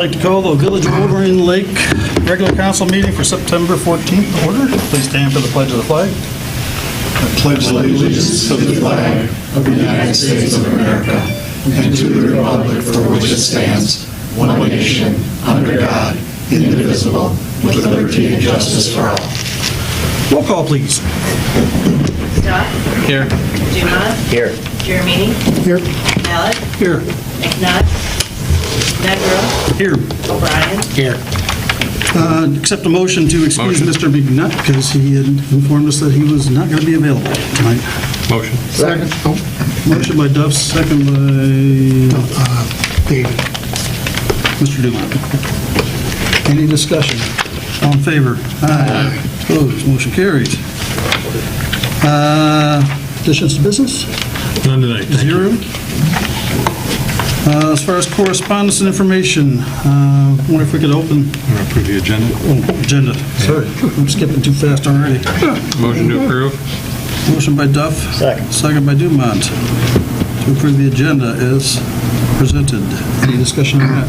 I'd like to call the Village of Wolverine Lake regular council meeting for September 14th to order. Please stand for the pledge of the flag. I pledge allegiance to the flag of the United States of America and to the republic for which it stands, one nation, under God, indivisible, with liberty and justice for all. Roll call, please. Scott? Here. Dumont? Here. Jeremini? Here. Malik? Here. McNutt? Nedrow? Here. O'Brien? Here. Accept a motion to excuse Mr. McNutt because he had informed us that he was not going to be available tonight. Motion. Second. Motion by Duff, second by David. Mr. Dumont. Any discussion? All in favor? Aye. Opposed? Motion carries. Additions to business? None tonight. Zero. As far as correspondence and information, I wonder if we could open... Approve the agenda. Oh, agenda. Sorry, I'm skipping too fast already. Motion to approve. Motion by Duff. Second. Second by Dumont. To approve the agenda as presented. Any discussion on that?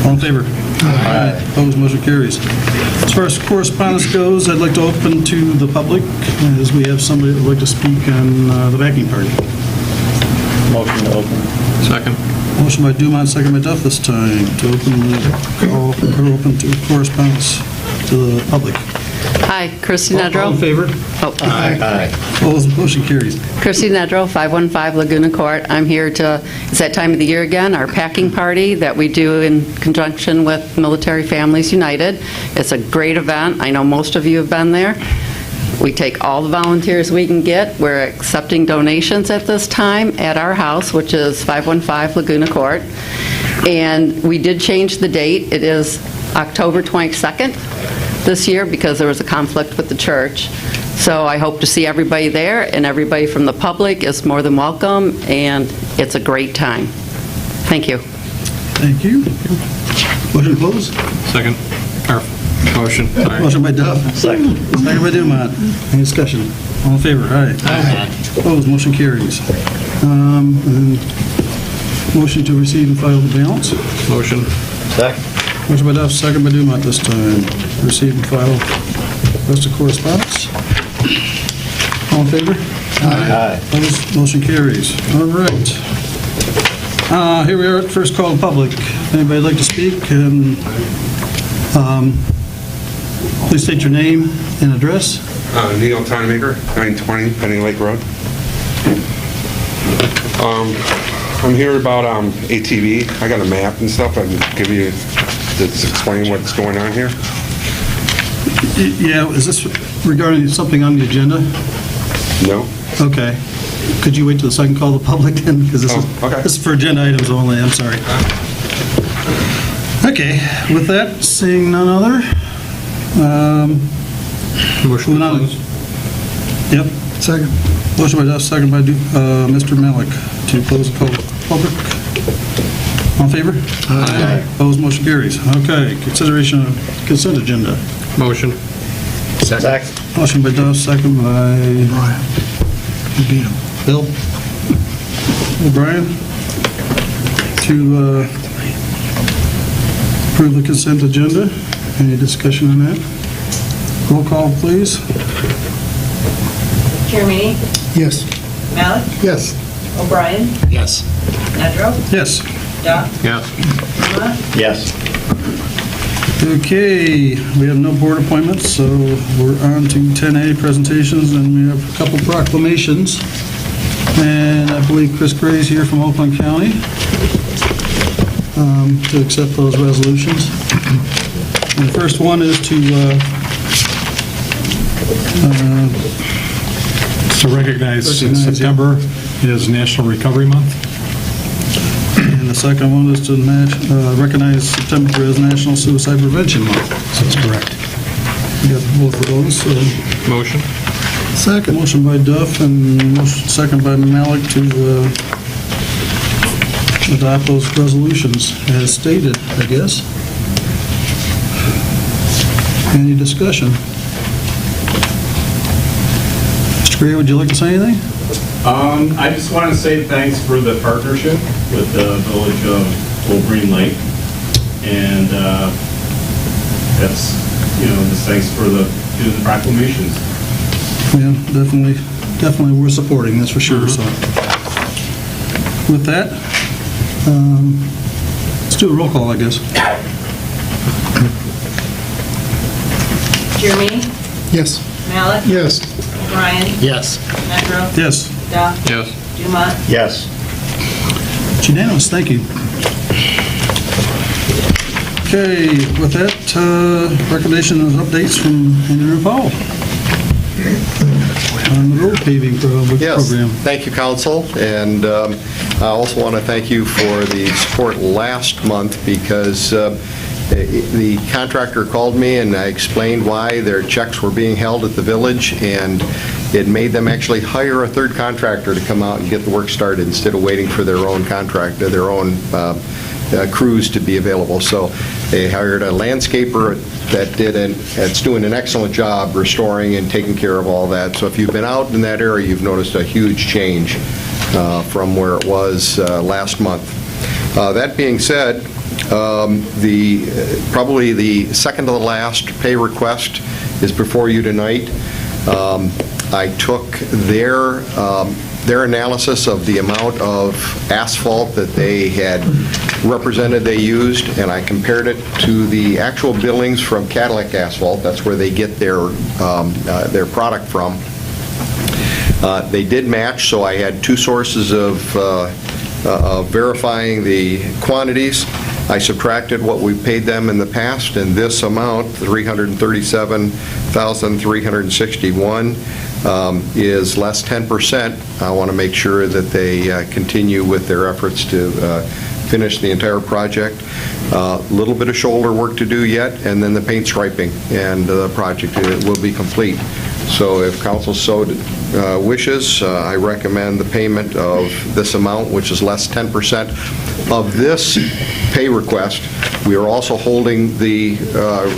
All in favor? Aye. Opposed, motion carries. As far as correspondence goes, I'd like to open to the public, as we have somebody that would like to speak on the backing party. Motion to open. Second. Motion by Dumont, second by Duff this time, to open the call, or open to correspondence to the public. Hi, Christy All in Nedrow. favor? Oh, Aye. Opposed, motion carries. Christy Nedrow, 515 Laguna Court. I'm here to, it's that time of the year again, our packing party that we do in conjunction with Military Families United. It's a great event. I know most of you have been there. We take all the volunteers we can get. We're accepting donations at this time at our house, which is 515 Laguna Court. And we did change the date. It is October 22nd this year because there was a conflict with the church. So I hope to see everybody there, and everybody from the public is more than welcome, and it's a great time. Thank you. Thank you. Motion closed. Second. Motion. Sorry. Motion by Duff. Second. Second by Dumont. Any discussion? All in favor? Aye. Aye. Opposed, motion carries. And motion to receive and file the balance. Motion. Second. Motion by Duff, second by Dumont this time. Receive and file rest of correspondence. All in favor? Aye. Opposed, motion carries. All right. Here we are at first call to public. Anybody like to speak? And please state your name and address. Neil Timemaker, 920 Penny Lake Road. I'm here about ATV. I got a map and stuff. I can give you to explain what's going on here. Yeah, is this regarding something on the agenda? No? Okay. Could you wait till the second call to public then? Because okay. this is for agenda items only, I'm sorry. Okay, with that, seeing none other, Motion moving on. closed. Yep. Second. Motion by Duff, second by Mr. Malik to close the call to public. All in favor? Aye. Opposed, motion carries. Okay, consideration of consent agenda. Motion. Second. Motion by Duff, second by Bill. O'Brien to approve the consent agenda. Any discussion on that? Roll call, please. Jeremini? Yes. Malik? Yes. O'Brien? Yes. Nedrow? Yes. Duff? Yes. Dumont? Yes. Okay, we have no board appointments, so we're on to 10A presentations, and we have a couple proclamations. And I believe Chris Gray's here from Oakland County to accept those resolutions. And the first one is to recognize September is National Recovery Month. and the second one is to recognize September as National Suicide Prevention Month. That's correct. We got both of those, so. Motion. Second. Motion by Duff and second by Malik to adopt those resolutions as stated, I guess. Any discussion? Mr. Gray, would you like to say anything? I just want to say thanks for the partnership with the Village of full green light. And that's, just thanks for doing the proclamations. Yeah, definitely we're supporting, that's for sure, so. With that, let's do a roll call, I guess. Jeremy? Yes. Malik? Yes. O'Brien? Yes. Medrow? Yes, Duff? Yes. Dumont? Yes. it's unanimous, thank you. Okay, with that, recommendation and updates from Andrew Powell on the road paving program. Yes, thank you, council, and I also want to thank you for the support last month, because the contractor called me and I explained why their checks were being held at the village, and it made them actually hire a third contractor to come out and get the work started instead of waiting for their own contractor, their own crews to be available. So they hired a landscaper that's doing an excellent job restoring and taking care of all that. So if you've been out in that area, you've noticed a huge change from where it was last month. That being said, probably the second to the last pay request is before you tonight. I took their analysis of the amount of asphalt that they had represented they used, and I compared it to the actual billings from Cadillac Asphalt. That's where they get their product from. They did match, so I had two sources of verifying the quantities. I subtracted what we paid them in the past, and this amount, $337,361, is less 10%. I want to make sure that they continue with their efforts to finish the entire project. A little bit of shoulder work to do yet, and then the paint striping, and the project will be complete. So if council so wishes, I recommend the payment of this amount, which is less 10% of this pay request. We are also holding the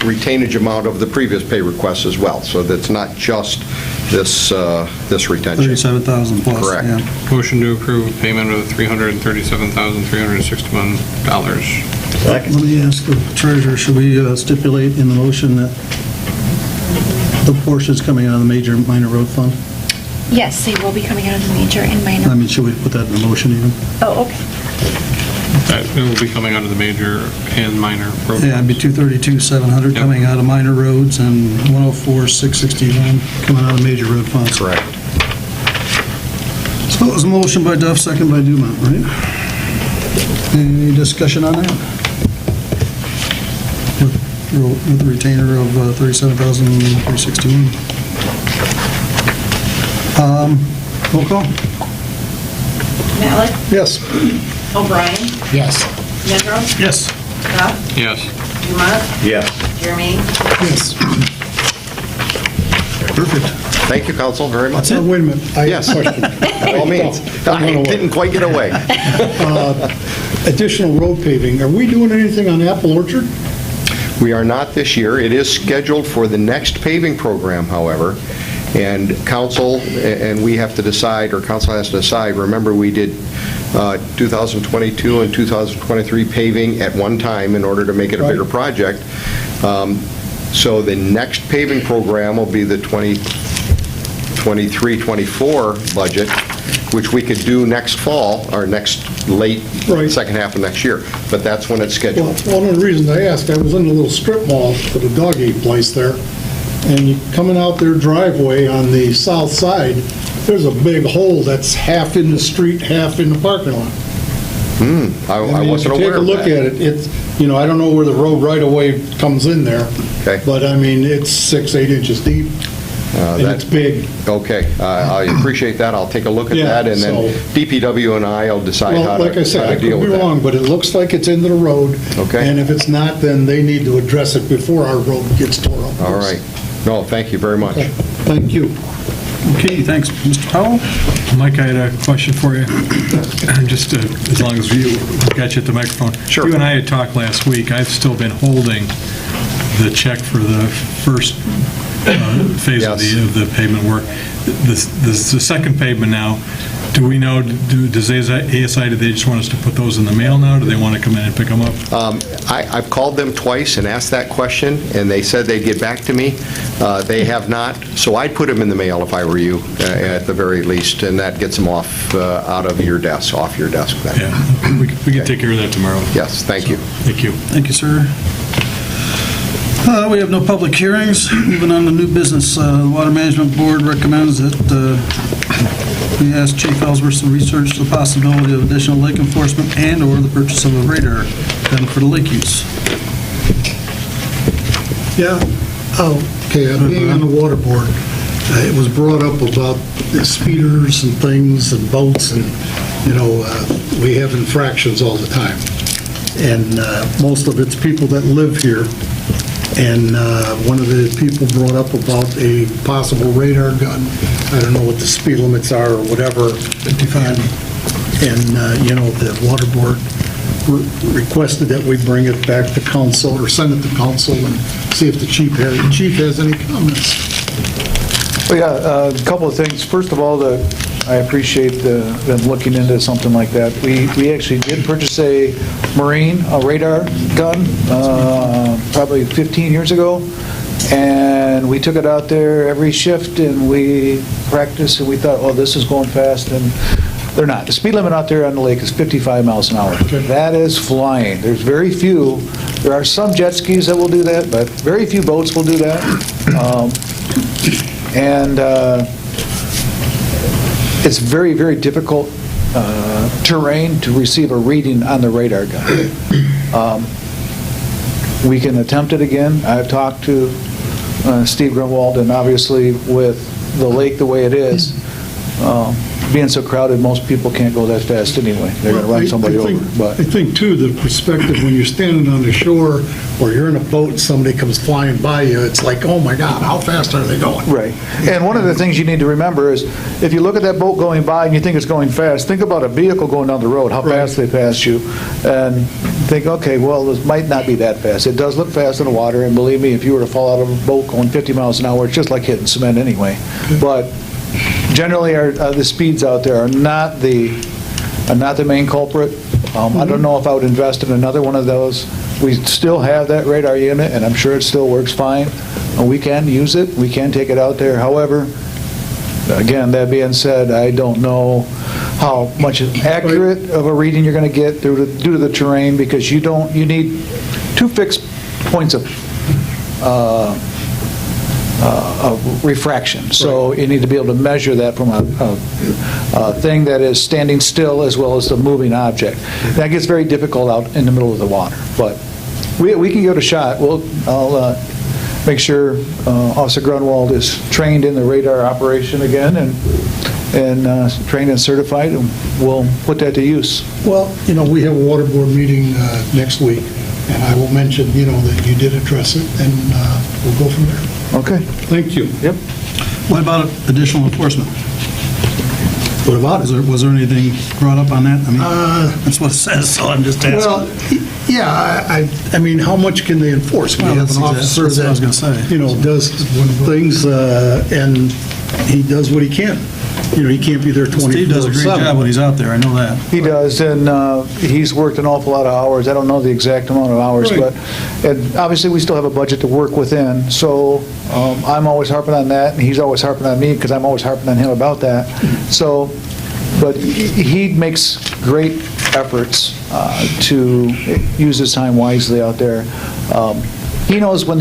retainage amount of the previous pay request as well, so that's not just this retention. 37,000 plus. Correct. Yeah. Motion to approve payment of $337,361. Let me ask the treasurer, should we stipulate in the motion that the portions coming out of the major and minor road fund? Yes, they will be coming out of the major and I minor. mean, should we put that in the motion even? Oh, okay. It will be coming out of the major and minor road. Yeah, it'd be 232,700 Yep. coming out of minor roads and 104,661 coming out of major road funds. Correct. So it was a motion by Duff, second by Dumont, right? Any discussion on that? With the retainer of 37,361. Roll call? Malik? Yes. O'Brien? Yes. Medrow? Yes. Duff? Yes. Dumont? Yes. Jeremy? Yes. Perfect. Thank you, council, very much. Wait a minute. I have Yes. a question. By all means. I didn't quite get away. Additional road paving. Are we doing anything on Apple Orchard? We are not this year. It is scheduled for the next paving program, however, and council, and we have to decide, or council has to decide. Remember, we did 2022 and 2023 paving at one time in order to make it a Right. bigger project. So the next paving program will be the 23-24 budget, which we could do next fall, or next late Right. second half of next year. But that's when it's Well, scheduled. one of the reasons I asked, I was in the little strip mall for the dog eat place there, and you coming out their driveway on the south side, there's a big hole that's half in the street, half in the parking lot. I mean, wasn't if you aware of take a look that. at it, it's, I don't know where the road right-of-way comes in there, Okay. but I mean, it's 6-8 inches deep, and that- it's big. Okay, I appreciate that. I'll take a look at Yeah, that, and then so- DPW and I will decide how Well, to like I said, how I to deal could be with that. wrong, but it looks like it's into the road. Okay. And if it's not, then they need to address it before our road gets tore up. All right. No, thank you very much. Okay, Thank you. Okay, thanks. Mr. Powell? Mike, I had a question for you, just as long as you got you at the microphone. Sure. You and I had talked last week. I've still been holding the check for the first phase Yes. of the pavement work. The second pavement now, Do we know, does ASI, do they just want us to put those in the mail now? Do they want to come in and pick them up? I've called them twice and asked that question, and they said they'd get back to me. They have not, so I'd put them in the mail if I were you, at the very least, and that gets them off, out of your desk, off your desk then. Yeah, we can take care of that tomorrow. Yes, thank you. Thank you. Thank you, sir. We have no public hearings. Moving on to new business, the Water Management Board recommends that we ask Chief Ellsworth to research the possibility of additional lake enforcement and/or the purchase of a radar gun for the lake use. Yeah, okay, being on the water board, it was brought up about the speeders and things and boats and, we have infractions all the time. And most of it's people that live here. And one of the people brought up about a possible radar gun. I don't know what the speed limits are or whatever. 55. And the water board requested that we bring it back to council or send it to council and see if the chief has any comments. Well, yeah, a couple of things. First of all, I appreciate them looking into something like that. We actually did purchase a radar gun, probably 15 years ago, and we took it out there every shift and we practiced and we thought, oh, this is going fast, and they're not. The speed limit out there on the lake is 55 miles an hour. That is flying. There's very few. There are some jet skis that will do that, but very few boats will do that. It's very, very difficult terrain to receive a reading on the radar gun. We can attempt it again. I've talked to Steve Grunwald, and obviously with the lake the way it is, being so crowded, most people can't go that fast anyway. They're going to run somebody over. But I think, too, the perspective when you're standing on the shore or you're in a boat and somebody comes flying by you, it's like, oh, my God, how fast are they going? Right. And one of the things you need to remember is if you look at that boat going by and you think it's going fast, think about a vehicle going down the road, how fast they pass you, and think, okay, well, this might not be that fast. It does look fast in the water, and believe me, if you were to fall out of a boat going 50 miles an hour, it's just like hitting cement anyway. But generally, the speeds out there are not the main culprit. I don't know if I would invest in another one of those. We still have that radar unit, and I'm sure it still works fine. We can use it. We can take it out there. However, again, that being said, I don't know how much accurate of a reading you're going to get due to the terrain, because you need two fixed points of refraction. So you need to be able to measure that from a thing that is standing still as well as the moving object. That gets very difficult out in the middle of the water, but we can give it a shot. I'll make sure Officer Grunwald is trained in the radar operation again and trained and certified, and we'll put that to use. Well, we have a water board meeting next week, and I will mention, that you did address it, and we'll go from there. Okay. Thank you. Yep. What about additional enforcement? What about it? Was there anything brought up on that? I mean, that's what it says, so I'm just asking. Well, yeah, I mean, how much can they enforce? We Well, have that's an officer what I was gonna that, say. does things, and he does what he can. He can't be there 24/7. Steve does a great job when he's out there, I know that. He does, and he's worked an awful lot of hours. I don't know the exact amount of hours, Right. but and obviously we still have a budget to work within, so I'm always harping on that, and he's always harping on me because I'm always harping on him about that. So, but he makes great efforts to use his time wisely out there. He knows when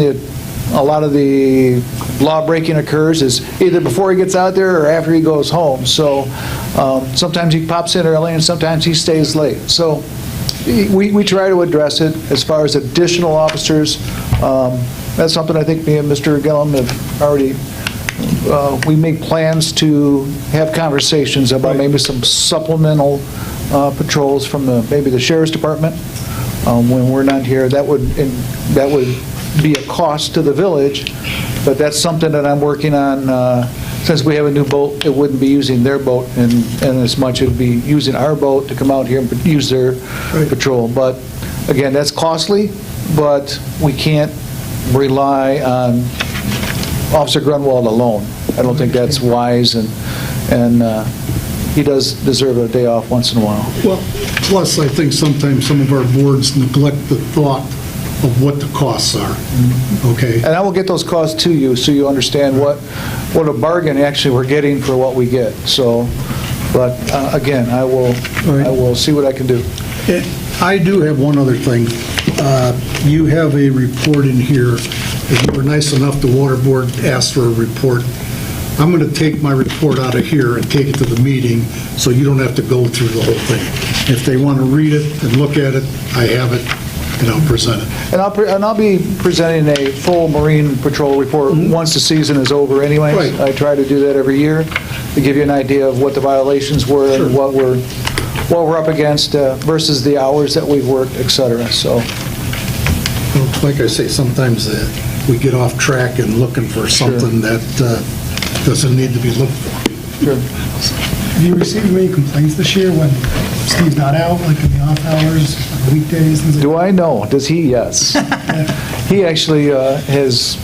a lot of the law breaking occurs is either before he gets out there or after he goes home. So sometimes he pops in early and sometimes he stays late. So we try to address it. As far as additional officers, that's something I think me and Mr. Gillum have already, we make plans to have conversations about maybe some supplemental patrols from maybe the Sheriff's Department when we're not here. That would be a cost to the village, but that's something that I'm working on. Since we have a new boat, it wouldn't be using their boat, and as much it would be using our boat to come out here and use their patrol. But again, that's costly, but we can't rely on Officer Grunwald alone. I don't think that's wise, and he does deserve a day off once in a while. Well, plus, I think sometimes some of our boards neglect the thought of what the costs are, okay? And I will get those costs to you, so you understand what a bargain actually we're getting for what we get. So, but again, I will see what I can do. I do have one other thing. You have a report in here. If you were nice enough, the water board asked for a report. I'm going to take my report out of here and take it to the meeting, so you don't have to go through the whole thing. If they want to read it and look at it, I have it, and I'll present it. And I'll be presenting a full Marine Patrol report once the season is over anyways. Right. I try to do that every year to give you an idea of what the violations were and what we're up against versus the hours that we've worked, et cetera. So, Well, like I say, sometimes we get off track and looking for something that doesn't need to be looked for. sure. Have you received many complaints this year when Steve's not out, like in the off hours, on weekdays? Things like Do I know? Does he? Yes. He actually has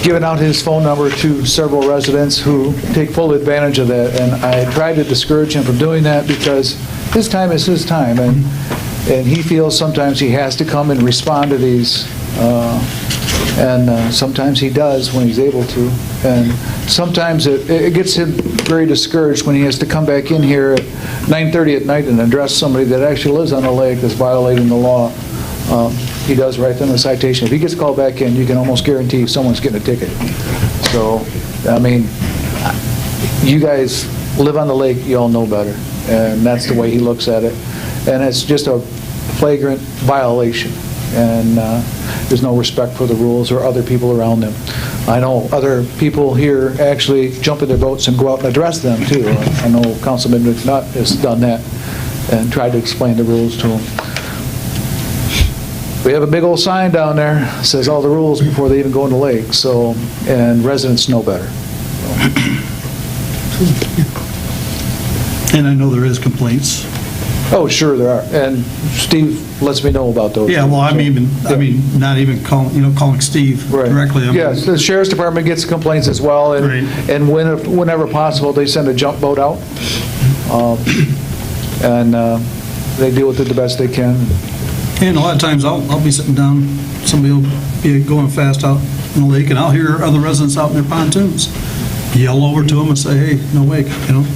given out his phone number to several residents who take full advantage of that, and I tried to discourage him from doing that because his time is his time, and he feels sometimes he has to come and respond to these, and sometimes he does when he's able to, and sometimes it gets him very discouraged when he has to come back in here at 9:30 at night and address somebody that actually lives on the lake that's violating the law. He does write them a citation. If he gets called back in, you can almost guarantee someone's getting a ticket. So, I mean, you guys live on the lake, you all know better, and that's the way he looks at it. And it's just a flagrant violation, and there's no respect for the rules or other people around them. I know other people here actually jump in their boats and go out and address them, too. I know Councilman McNutt has done that and tried to explain the rules to them. We have a big old sign down there that says all the rules before they even go in the lake, so, and residents know better. And I know there is complaints. Oh, sure there are, and Steve lets me know about those. Yeah, well, I mean, not even calling Steve Right. directly. I mean, Yes, the sheriff's department gets complaints as well, Right. and whenever possible, they send a jump boat out, and they deal with it the best they can. And a lot of times I'll be sitting down, somebody will be going fast out in the lake, and I'll hear other residents out in their pontoons yell over to them and say, hey, no wake,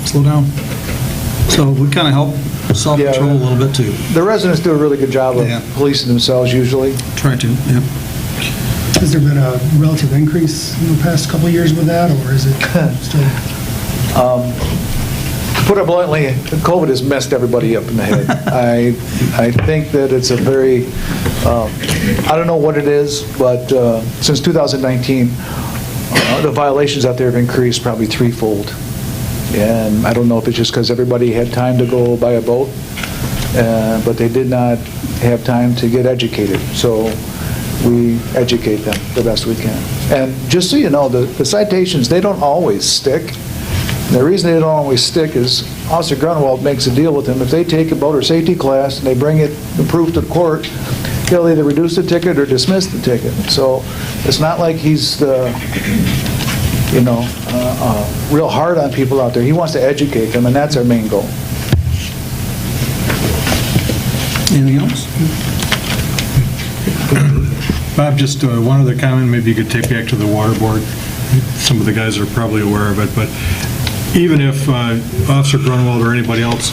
slow down. So we kind of help self-control a little bit too. The residents do a really good job of Yeah. policing themselves usually. Try to, yeah. Has there been a relative increase in the past couple of years with that, or is it still? To put it bluntly, COVID has messed everybody up in the head. I think that it's a very, I don't know what it is, but since 2019, the violations out there have increased probably threefold. And I don't know if it's just because everybody had time to go buy a boat, but they did not have time to get educated. So we educate them the best we can. And just so you know, the citations, they don't always stick. The reason they don't always stick is Officer Grunwald makes a deal with them. If they take a boater safety class and they bring it, the proof to court, he'll either reduce the ticket or dismiss the ticket. So it's not like he's real hard on people out there. He wants to educate them, and that's our main goal. Anything else? Bob, just one other comment, maybe you could take back to the water board. Some of the guys are probably aware of it, but even if Officer Grunwald or anybody else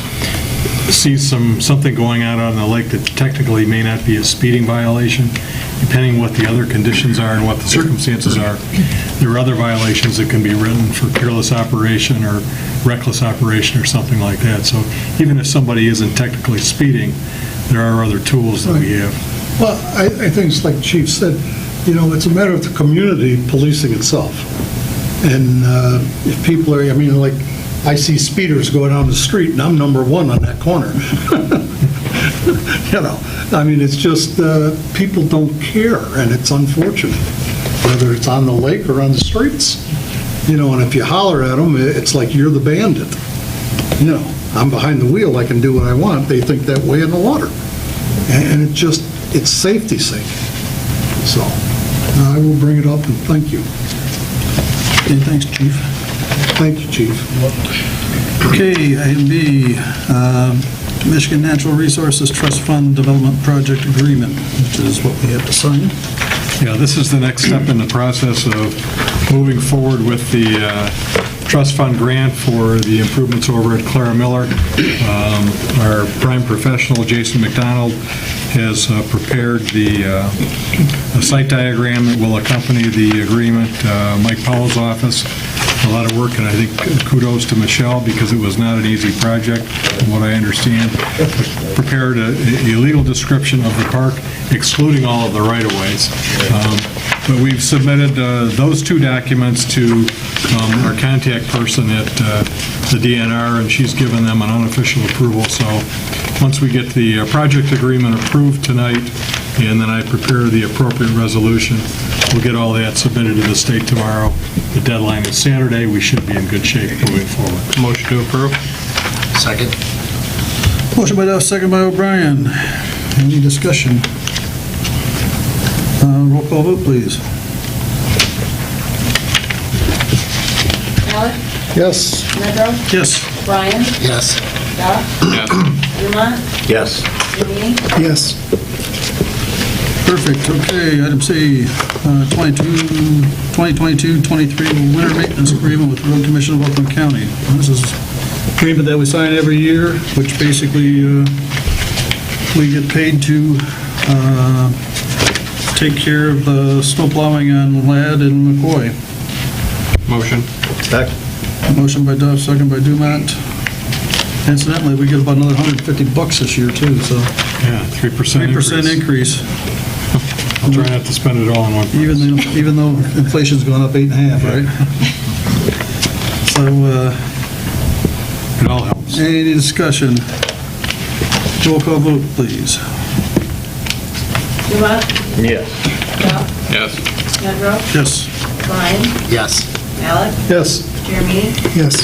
sees something going on the lake that technically may not be a speeding violation, depending what the other conditions are and what the circumstances are, there are other violations that can be written for careless operation or reckless operation or something like that. So even if somebody isn't technically speeding, there are other tools that we have. Well, I think it's like Chief said, it's a matter of the community policing itself. And if people are, like, I see speeders go down the street, and I'm number one on that corner. It's just people don't care, and it's unfortunate, whether it's on the lake or on the streets. And if you holler at them, it's like you're the bandit. I'm behind the wheel, I can do what I want. They think that way in the water. And it's safety's sake. So I will bring it up, and thank you. Okay, thanks, Chief. Thank you, Chief. Okay, item B, Michigan Natural Resources Trust Fund Development Project Agreement, which is what we have to sign. Yeah, this is the next step in the process of moving forward with the trust fund grant for the improvements over at Clara Miller. Our prime professional, Jason McDonald, has prepared the site diagram that will accompany the agreement. Mike Powell's office, a lot of work, and I think kudos to Michelle, because it was not an easy project, from what I understand. Prepared a legal description of the park, excluding all of the right-of-ways. But we've submitted those two documents to our contact person at the DNR, and she's given them an unofficial approval. So once we get the project agreement approved tonight, and then I prepare the appropriate resolution, we'll get all that submitted to the state tomorrow. The deadline is Saturday. We should be in good shape moving forward. Motion to approve? Second. Motion by Duff, second by O'Brien. Any discussion? Roll call vote, please. Malik? Yes. Nedrow? Yes. O'Brien? Yes. Duff? Yes. Urmont? Yes. Jeremy? Yes. Perfect, okay, item C, 2022-23 winter maintenance agreement with the Road Commission of Oakland County. This is agreement that we sign every year, which basically we get paid to take care of the snow plowing on Ladd and McCoy. Motion? Motion by Duff, second by Dumont. Incidentally, we get about another $150 this year too, so Yeah, 3% increase. 3% increase. I'll try not to spend it all in one place. Even though inflation's gone up 8.5, right? So, It all helps. any discussion? Roll call vote, please. Urmont? Yes. Duff? Yes. Nedrow? Yes. O'Brien? Yes. Malik? Yes. Jeremy? Yes.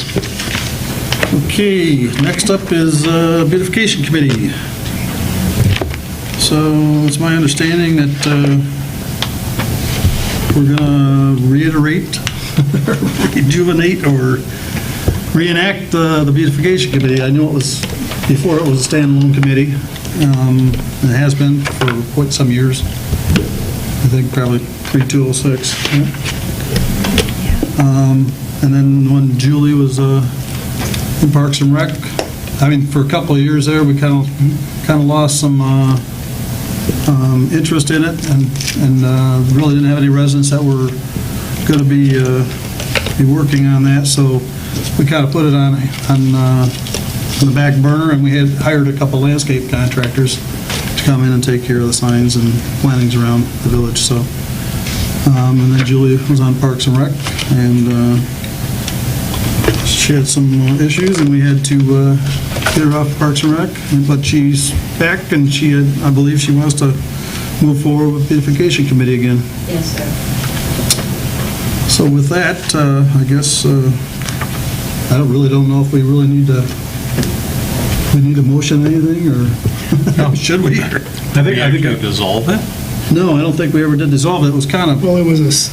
Okay, next up is beautification committee. So it's my understanding that we're gonna reiterate, rejuvenate, or reenact the beautification committee. I know it was, before it was a standalone committee. It has been for quite some years. I think probably pre-2006. And then when Julie was in Parks and Rec, I mean, for a couple of years there, we kind of lost some interest in it, and really didn't have any residents that were going to be working on that. So we kind of put it on the back burner, and we had hired a couple landscape contractors to come in and take care of the signs and plantings around the village. So, and then Julie was on Parks and Rec, and she had some issues, and we had to get her off Parks and Rec, but she's back, and I believe she wants to move forward with beautification committee again. Yes, sir. So with that, I guess, I don't know if we really need a motion or anything, or should we? I think dissolve it? No, I don't think we ever did dissolve it. It was kind of, Well, it was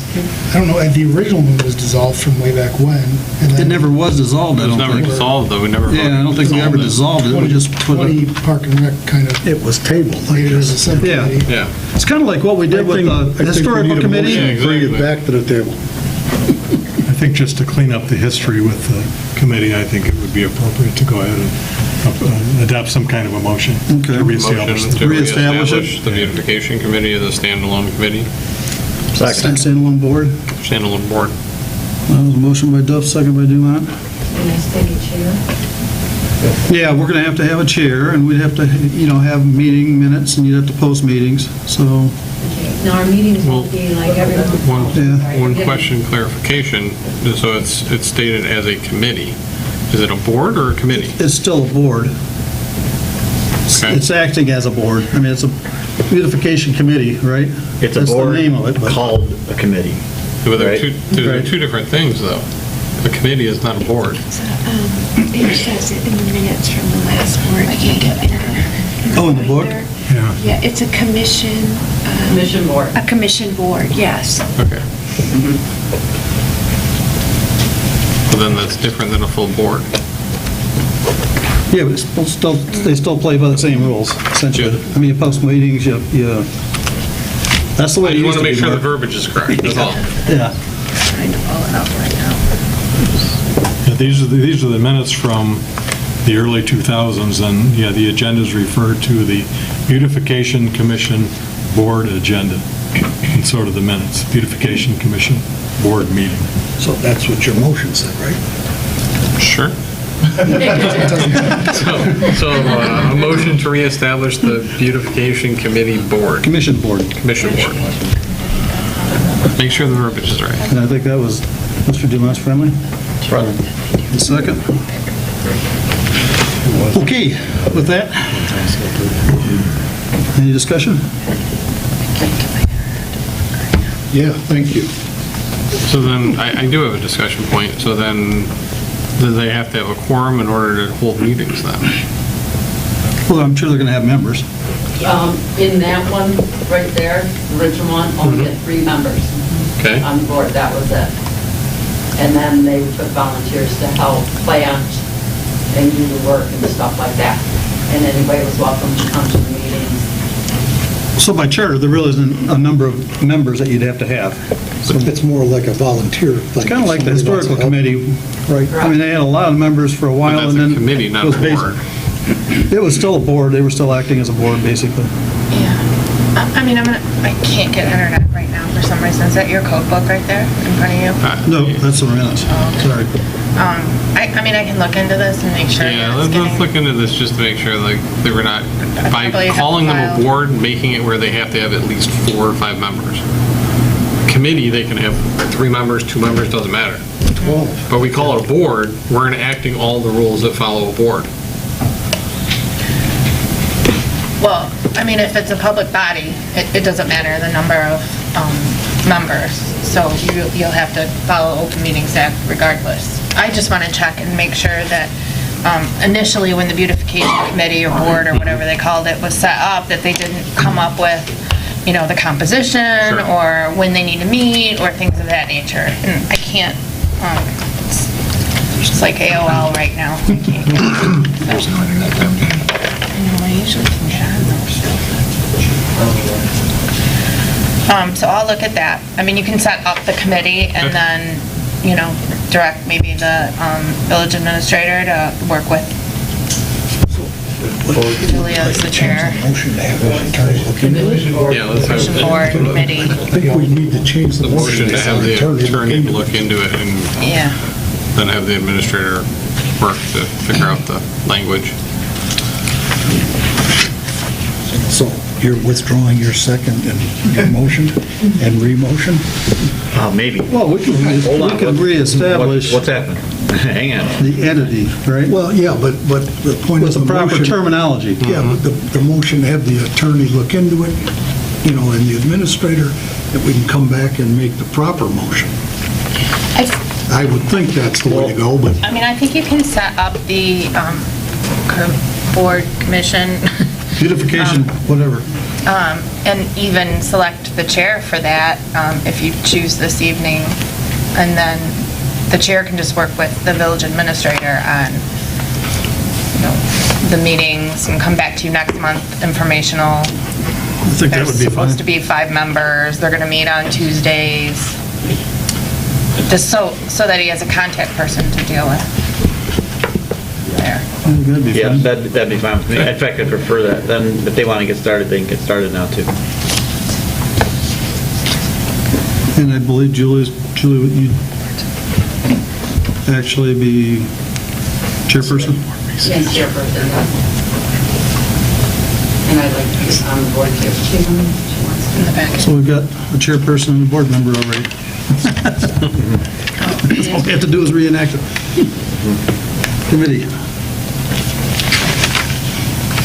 I don't know, the original one was dissolved from way back when. And it then never was dissolved, I It was don't never think. dissolved, though. We never voted Yeah, I don't think we ever to dissolved it. We just put 20 it, Park and Rec kind of It was tabled. laid it as a subcommittee. Yeah. it's kind of like what we did with the historical committee. motion. Bring it exactly. back to the table. I think just to clean up the history with the committee, I think it would be appropriate to go ahead and adopt some kind of a motion Okay. to reestablish Motion the to Reestablish it. reestablish the beautification committee as a standalone committee, Standalone board. standalone board. That was a motion by Duff, second by Dumont. Can I take a chair? Yeah, we're going to have a chair, and we'd have to, have meeting minutes, and you'd have to post meetings, so, Okay. Now, our meetings won't be like every month. Yeah. One question clarification, so it's stated as a committee. Is it a board or a committee? it's still a board. Okay. It's acting as a board. I mean, it's a beautification committee, right? It's a That's the board name of it, but- called a committee. But they're Right. they're Right. two different things, though. A committee is not a board. It says it in the minutes from the last board meeting. Oh, in the book? Yeah. Yeah, it's a commission. Commission board. A commission board, yes. Okay. So then that's different than a full board. Yeah, but it's still, they still play by the same rules, essentially. I mean, you post meetings, you, that's the way it You used want to to be. make sure the Mark. verbiage is correct, that's all. Yeah. Trying to pull it up right now. Yeah, these are the minutes from the early 2000s, and, yeah, the agendas refer to the Beautification Commission Board agenda, and so do the minutes, Beautification Commission Board meeting. So that's what your motion said, right? Sure. So a motion to reestablish the Beautification Committee Board. Commission board. Commission Board. Make sure the verbiage is right. And I think that was Mr. Dumas friendly. The second. Okay, with that, any discussion? Yeah, thank you. So then, I do have a discussion point, so then, do they have to have a quorum in order to hold meetings then? Well, I'm sure they're going to have members. In that one, right there, the original one, only had 3 members Okay? on the board, that was it. And then they took volunteers to help plan and do the work and stuff like that. And anybody was welcome to come to the meetings. So by charter, there really isn't a number of members that you'd have to have. So it's more like a volunteer thing. It's kind of like the Somebody wants historical to help. committee, right? I mean, they had a lot of members for a But while, that's and a then... committee, not it was a basi- board. It was still a board, they were still acting as a board, basically. Yeah. I mean, I can't get internet right now for some reason. Is that your code book right there in front of you? No, that's the minutes. Sorry. I mean, I can look into this and make sure. Yeah, that it's let's getting- look into this just to make sure, like, that we're not, by probably have calling them filed. a board, making it where they have to have at least 4 or 5 members. Committee, they can have 3 members, 2 members, doesn't matter. 12. But we call it a board, we're enacting all the rules that follow a board. Well, I mean, if it's a public body, it doesn't matter the number of members. So you'll have to follow Open Meetings Act regardless. I just want to check and make sure that initially when the beautification committee or board or whatever they called it was set up, that they didn't come up with, the composition Sure. or when they need to meet or things of that nature. And I can't, it's like AOL right now. I can't get There's no internet company. I usually can get on those. So I'll look at that. I mean, you can set up the committee and then, direct maybe the village administrator to work with Julia as the chair. Motion to have an attorney look into it. Yeah, let's have Commission board, committee. I think we need to change the motion to have the attorney look into it and Yeah. then have the administrator work to figure out the language. So you're withdrawing your second and your motion and re-motion? Maybe. Well, we can reestablish What's happening? Hang on. the entity, right? Well, yeah, but the point With of the the proper motion... terminology. Yeah, but the motion to have the attorney look into it, and the administrator, that we can come back and make the proper motion. I would think that's the way to go, but... I mean, I think you can set up the board, commission, Beautification, whatever. and even select the chair for that if you choose this evening. And then the chair can just work with the village administrator on, the meetings and come back to you next month, informational. I think that would be There's fine. supposed to be 5 members. They're going to meet on Tuesdays. Just so that he has a contact person to deal with. There. That'd be Yeah, fine. that'd be fine with me. In fact, I'd prefer that. Then if they want to get started, they can get started now, too. And I believe Julie, you'd actually be chairperson? Yes, chairperson, yes. And I'd like to be on the board too. She wants to. In the back. So we've got a chairperson and a board member already. All we have to do is reenact it. Committee.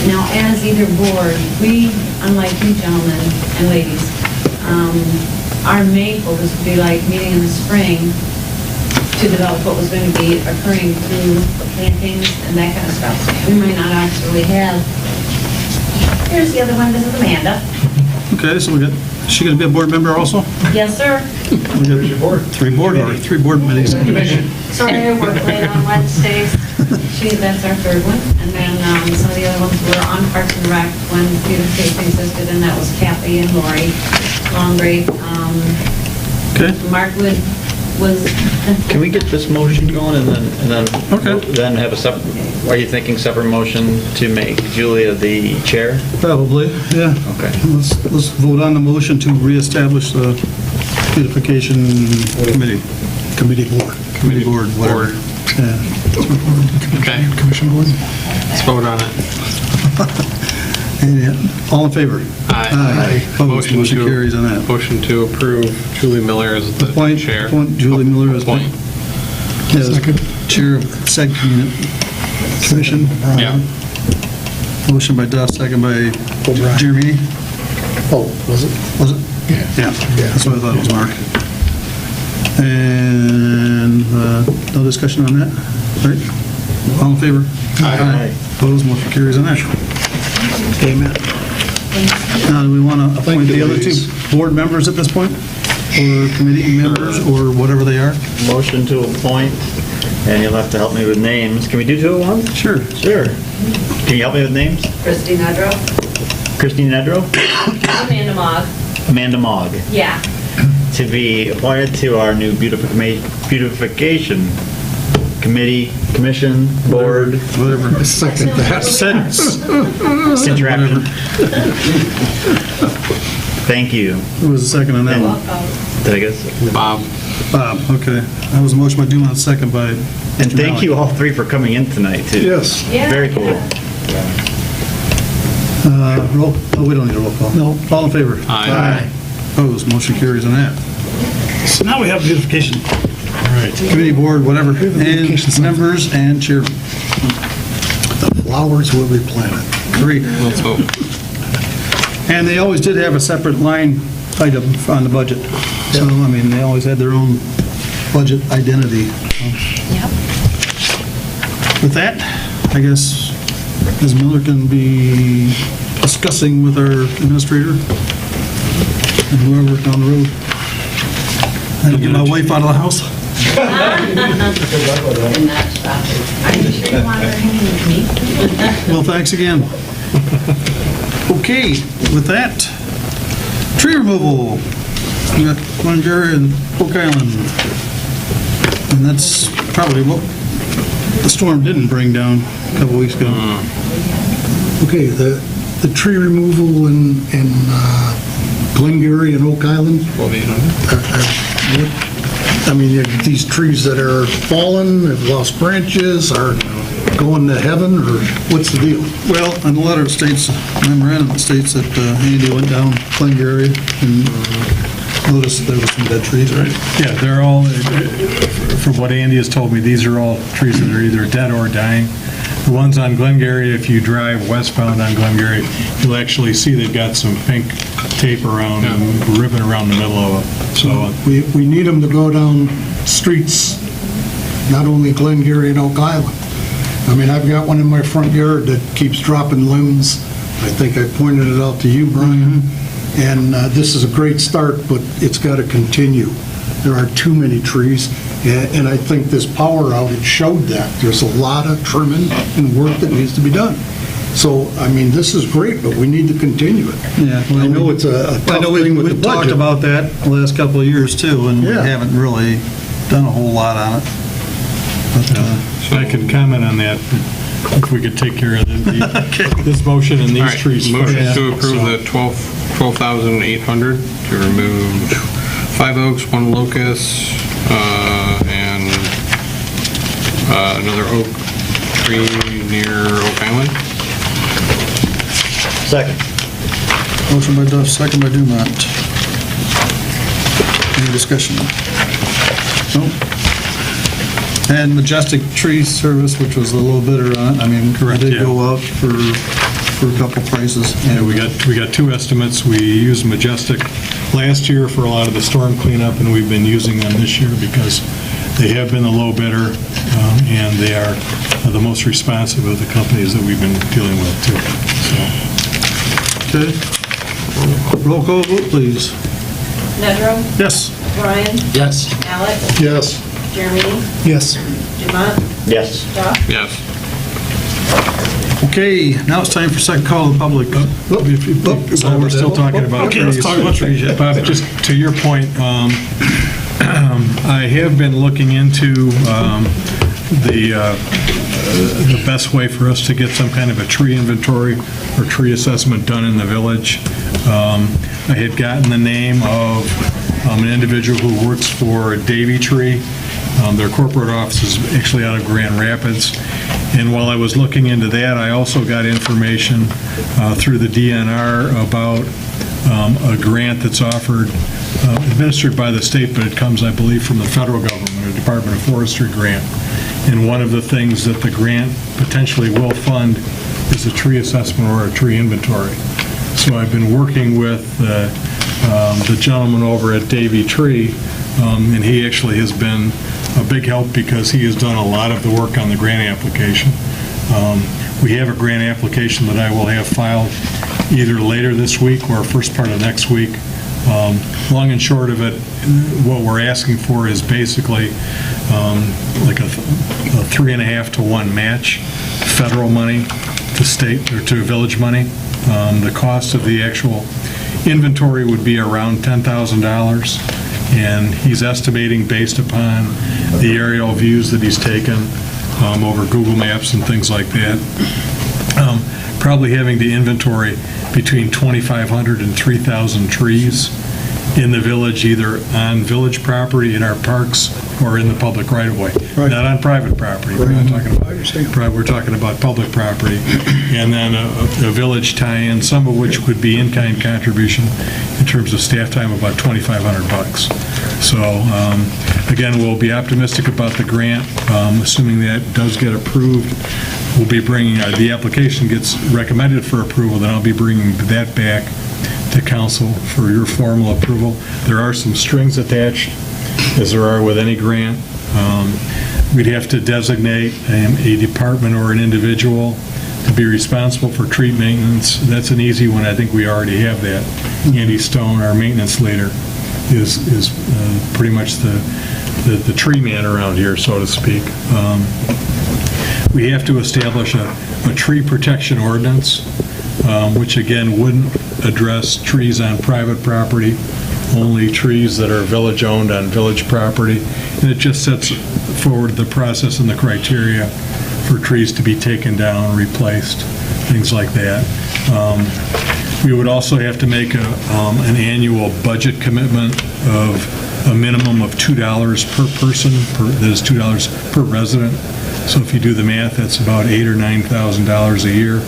Now, as either board, we, unlike you gentlemen and ladies, our main focus would be like meeting in the spring to develop what was going to be occurring through plantings and that kind of stuff. We might not actually have, here's the other one, this is Amanda. Okay, so we got, is she going to be a board member also? Yes, sir. We got three board meetings. Sorry, I work late on Wednesdays. That's our third one. And then some of the other ones were on Parks and Rec when beautification existed, and that was Kathy and Lori Longry. Okay. Mark Wood was... Can we get this motion going and Okay. then have a separate, are you thinking separate motion to make Julia the chair? Probably, yeah. Okay. Let's vote on the motion to reestablish the beautification committee. Committee board, whatever. Yeah. Okay. Commission board. Let's vote on it. And, all in favor? Aye. Opposed? Motion carries on that. Motion to approve Julie Miller as the chair. Appoint Julie Miller as Appoint. chair of SEG Commission. Yeah. Motion by Duff, second by Jeremy. Oh, was it? Was it? Yeah. That's what I thought it was, Mark. And no discussion on that? All right. All in favor? Aye. Opposed? Motion carries on that. Amen. Now, do we want to appoint the other two board members at this point? Or committee members, or whatever they are? Motion to appoint, and you'll have to help me with names. Can we do two at once? Sure. Sure. Can you help me with names? Christine Nedrow. Christine Nedrow? Amanda Mogg. Amanda Mogg. Yeah. To be appointed to our new beautification committee, commission, board, Whatever. I second that. interaction. Thank you. Who was the second on that one? Did I guess? Bob. Bob, okay. That was a motion by Dumont, second by And Mr. thank Malley. you all three for coming in tonight, too. Yes. Yeah. Very cool. Roll, oh, we don't need a roll call. No. All in favor? Aye. Opposed? Motion carries on that. So now we have beautification. All right. Committee, board, whatever, and members and chair. The flowers will be planted. Great. Let's vote. And they always did have a separate line item on the budget. So, I mean, they always had their own budget identity. Yep. With that, I guess Ms. Miller can be discussing with our administrator and whoever down the road. How to get my wife out of the house. Are you sure you want her hanging with me? Well, thanks again. Okay, with that, tree removal. We got Glengarry and Oak Island. And that's probably what the storm didn't bring down a couple weeks ago. Okay, the tree removal in Glengarry and Oak Island, I mean, these trees that are fallen, have lost branches, are going to heaven, or what's the deal? Well, in the letter it states, memorandum it states that Andy went down Glengarry and noticed there was some dead trees, right? Yeah, they're all, from what Andy has told me, these are all trees that are either dead or dying. The ones on Glengarry, if you drive westbound on Glengarry, you'll actually see they've got some pink tape around and ribbon around the middle of it. So We need them to go down streets, not only Glengarry and Oak Island. I mean, I've got one in my front yard that keeps dropping limbs. I think I pointed it out to you, Brian. And this is a great start, but it's got to continue. There are too many trees, and I think this power outage showed that. There's a lot of trimming and work that needs to be done. So, I mean, this is great, but we need to continue it. Yeah. I know it's a tough thing with the We've talked budget. about that the last couple of years too, and we Yeah. haven't really done a whole lot on it. But, I can comment on that, if we could take care of this motion and All these right, trees. motion first. to approve the 12,800 to remove 5 oaks, 1 locust, and another oak tree near Oak Island. Second. Motion by Duff, second by Dumont. Any discussion? No? And Majestic Tree Service, which was a little bidder on it, I mean, Correct, did yeah. go out for a couple prices. Yeah, we got 2 estimates. We used Majestic last year for a lot of the storm cleanup, and we've been using them this year because they have been the low bidder, and they are the most responsive of the companies that we've been dealing with, too. Okay. Roll call vote, please. Nedrow. Yes. Brian? Yes. Alex? Yes. Jeremy? Yes. Jamont? Yes. Josh? Yes. Okay, now it's time for second call of the public. So we're still talking about Okay, trees. let's talk about trees, yeah. Bob, just to your point, I have been looking into the best way for us to get some kind of a tree inventory or tree assessment done in the village. I had gotten the name of an individual who works for Davy Tree. Their corporate office is actually out of Grand Rapids. And while I was looking into that, I also got information through the DNR about a grant that's offered, administered by the state, but it comes, I believe, from the federal government, a Department of Forestry grant. And one of the things that the grant potentially will fund is a tree assessment or a tree inventory. So I've been working with the gentleman over at Davy Tree, and he actually has been a big help because he has done a lot of the work on the grant application. We have a grant application that I will have filed either later this week or first part of next week. Long and short of it, what we're asking for is basically like a 3.5 to 1 match, federal money to state or to village money. The cost of the actual inventory would be around $10,000, and he's estimating based upon the aerial views that he's taken over Google Maps and things like that, probably having to inventory between 2,500 and 3,000 trees in the village, either on village property, in our parks, or in the public right-of-way. Right. Not on private property. We're not talking about, we're talking about public property. And then a village tie-in, some of which would be in-kind contribution in terms of staff time, about $2,500. So, again, we'll be optimistic about the grant, assuming that does get approved. We'll be bringing, the application gets recommended for approval, then I'll be bringing that back to council for your formal approval. There are some strings attached, as there are with any grant. We'd have to designate a department or an individual to be responsible for tree maintenance. That's an easy one. I think we already have that. Andy Stone, our maintenance leader, is pretty much the tree man around here, so to speak. We have to establish a tree protection ordinance, which again wouldn't address trees on private property, only trees that are village-owned on village property. And it just sets forward the process and the criteria for trees to be taken down, replaced, things like that. We would also have to make an annual budget commitment of a minimum of $2 per person, that is $2 per resident. So if you do the math, that's about $8,000 or $9,000 a year.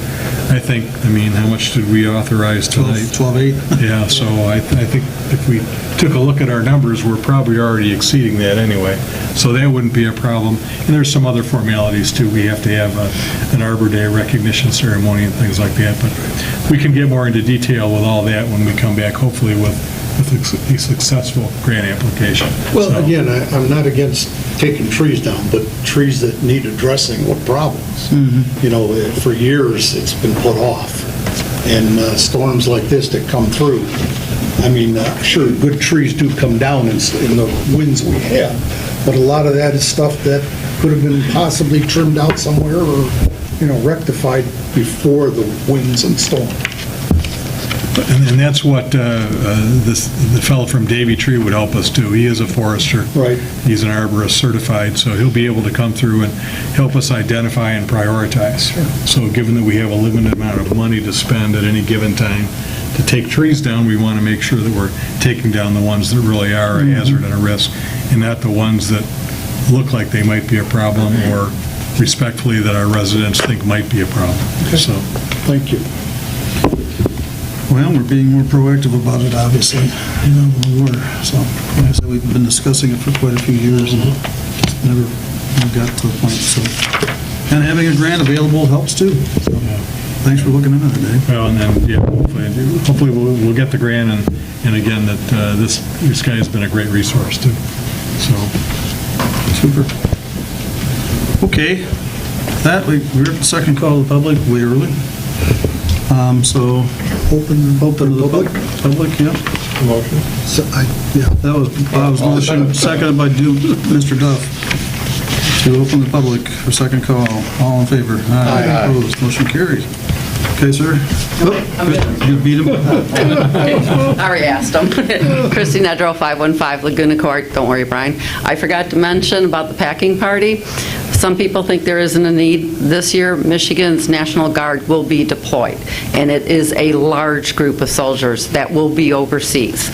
I think, how much did we authorize tonight? 12.8. Yeah, so I think if we took a look at our numbers, we're probably already exceeding that anyway. So that wouldn't be a problem. And there's some other formalities too. We have to have an Arbor Day recognition ceremony and things like that. But we can get more into detail with all that when we come back, hopefully with a successful grant application. Well, So- again, I'm not against taking trees down, but trees that need addressing with problems. You know, for years, it's been put off. And storms like this that come through, sure, good trees do come down in the winds we have, but a lot of that is stuff that could have been possibly trimmed out somewhere or, rectified before the winds and storms. And that's what the fellow from Davy Tree would help us do. He is a forester. Right. He's an arborist certified, so he'll be able to come through and help us identify and prioritize. So given that we have a limited amount of money to spend at any given time to take trees down, we want to make sure that we're taking down the ones that really are a hazard and a risk, and not the ones that look like they might be a problem or respectfully that our residents think might be a problem. So. Thank you. Well, we're being more proactive about it, obviously, than we were. So, like I said, we've been discussing it for quite a few years and just never got to the point. So, and having a grant available helps too. So, thanks for looking into it, Dave. Well, and then, hopefully we'll get the grant, and again, that this guy has been a great resource too. So, super. Okay, we're at the second call of the public, way early. So, open to the public, yeah. Motion. That was Bob's motion, seconded by Mr. Duff, to open the public for second call. All in favor? Aye. Opposed? Motion carried. Okay, sir? You beat him? I already asked them. Christy Nedrow, 515 Laguna Court. Don't worry, Brian. I forgot to mention about the packing party. Some people think there isn't a need. This year, Michigan's National Guard will be deployed, and it is a large group of soldiers that will be overseas.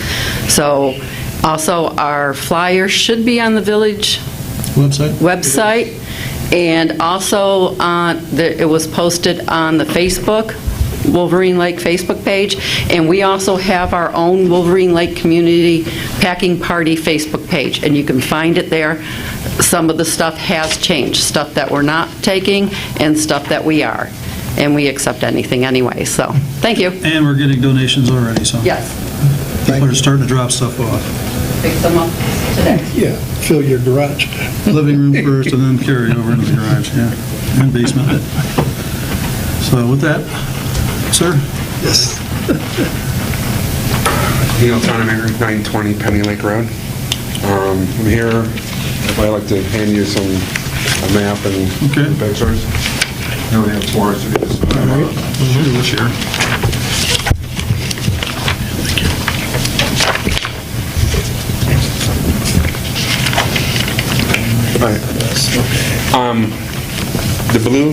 So, also, our flyer should be on the village website, and also it was posted on the Facebook, Wolverine Lake Facebook page, and we also have our own Wolverine Lake Community Packing Party Facebook page, and you can find it there. Some of the stuff has changed, stuff that we're not taking and stuff that we are, and we accept anything anyway, so thank you. And we're getting donations already, so. Yes. People are starting to drop stuff off. Pick some up today. Yeah, fill your garage. Living room first and then carry over into the garage, yeah, and basement. So with that, sir? Yes. Neil Tonemaker, 920 Penny Lake Road. I'm here, I'd like to hand you a map and some pictures. You only have 4, so you just... All right, we'll share. The blue,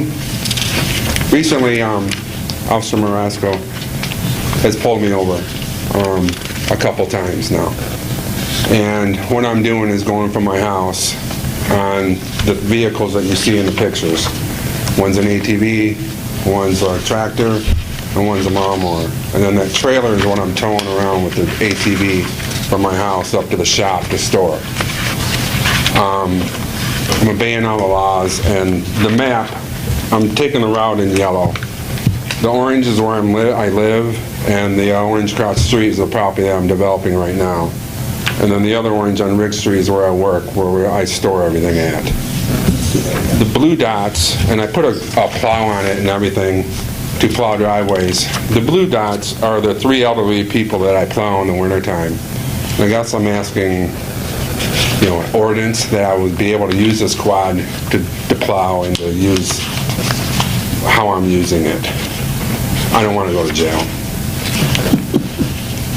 recently, Officer Marasco has pulled me over a couple times now. And what I'm doing is going from my house on the vehicles that you see in the pictures. One's an ATV, one's a tractor, and one's a lawnmower. And then that trailer is what I'm towing around with the ATV from my house up to the shop to store. I'm obeying all the laws, and the map, I'm taking the route in yellow. The orange is where I live, and the orange across the street is the property that I'm developing right now. And then the other orange on Rick Street is where I work, where I store everything at. The blue dots, and I put a plow on it and everything to plow driveways. The blue dots are the 3 elderly people that I plow in the wintertime. And I guess I'm asking, ordinance that I would be able to use this quad to plow and to use how I'm using it. I don't want to go to jail.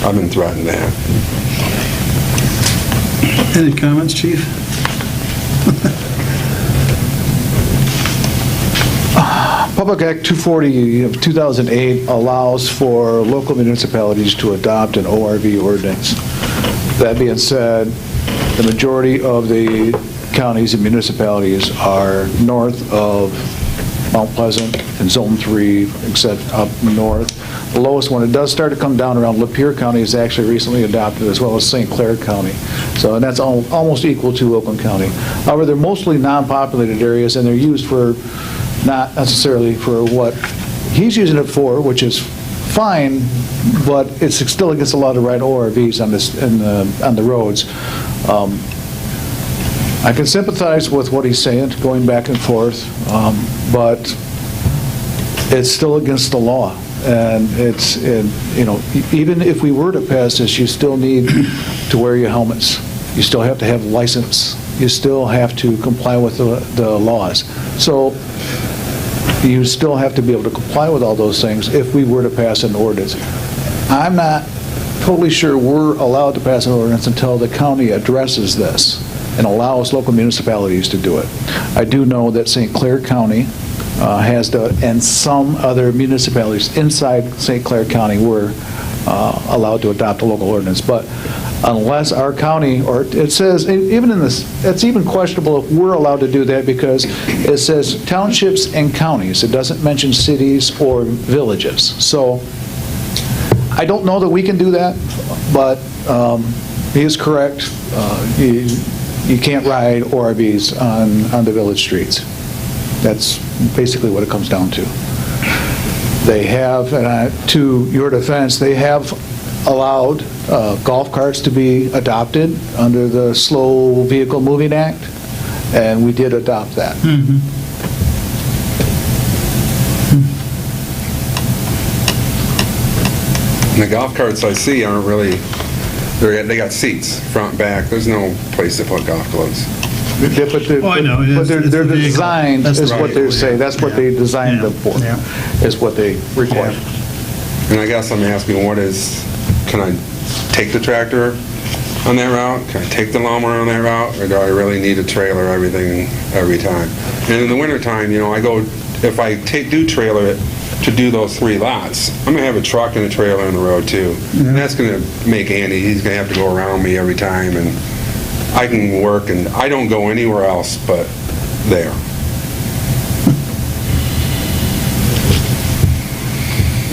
I've been threatened that. Any comments, Chief? Public Act 240 of 2008 allows for local municipalities to adopt an ORV ordinance. That being said, the majority of the counties and municipalities are north of Mount Pleasant and Zone 3, except up north. The lowest one, it does start to come down around Lapeer County, is actually recently adopted, as well as St. Clair County. So, and that's almost equal to Oakland County. However, they're mostly non-populated areas, and they're used for not necessarily for what he's using it for, which is fine, but it's still against a lot of right ORVs on the roads. I can sympathize with what he's saying, going back and forth, but it's still against the law. And it's, even if we were to pass this, you still need to wear your helmets. You still have to have a license. You still have to comply with the laws. So you still have to be able to comply with all those things if we were to pass an ordinance. I'm not totally sure we're allowed to pass an ordinance until the county addresses this and allows local municipalities to do it. I do know that St. Clair County and some other municipalities inside St. Clair County were allowed to adopt a local ordinance. But unless our county, or it says, even in this, it's even questionable if we're allowed to do that, because it says townships and counties. It doesn't mention cities or villages. So I don't know that we can do that, but he is correct. You can't ride ORVs on the village streets. That's basically what it comes down to. They have, to your defense, they have allowed golf carts to be adopted under the Slow Vehicle Moving Act, and we did adopt that. And the golf carts I see aren't really, they got seats, front, back, there's no place to put golf clubs. Oh, I know. But they're It's the vehicle. designed, That's is the what they vehicle, say, yeah. that's what they designed them for, Yeah. is what they require. And I guess I'm asking, can I take the tractor on that route? Can I take the lawnmower on that route? Or do I really need a trailer every time? And in the wintertime, if I do trailer it to do those 3 lots, I'm gonna have a truck and a trailer on the road too. And that's gonna make Andy, he's gonna have to go around me every time, and I can work, and I don't go anywhere else but there.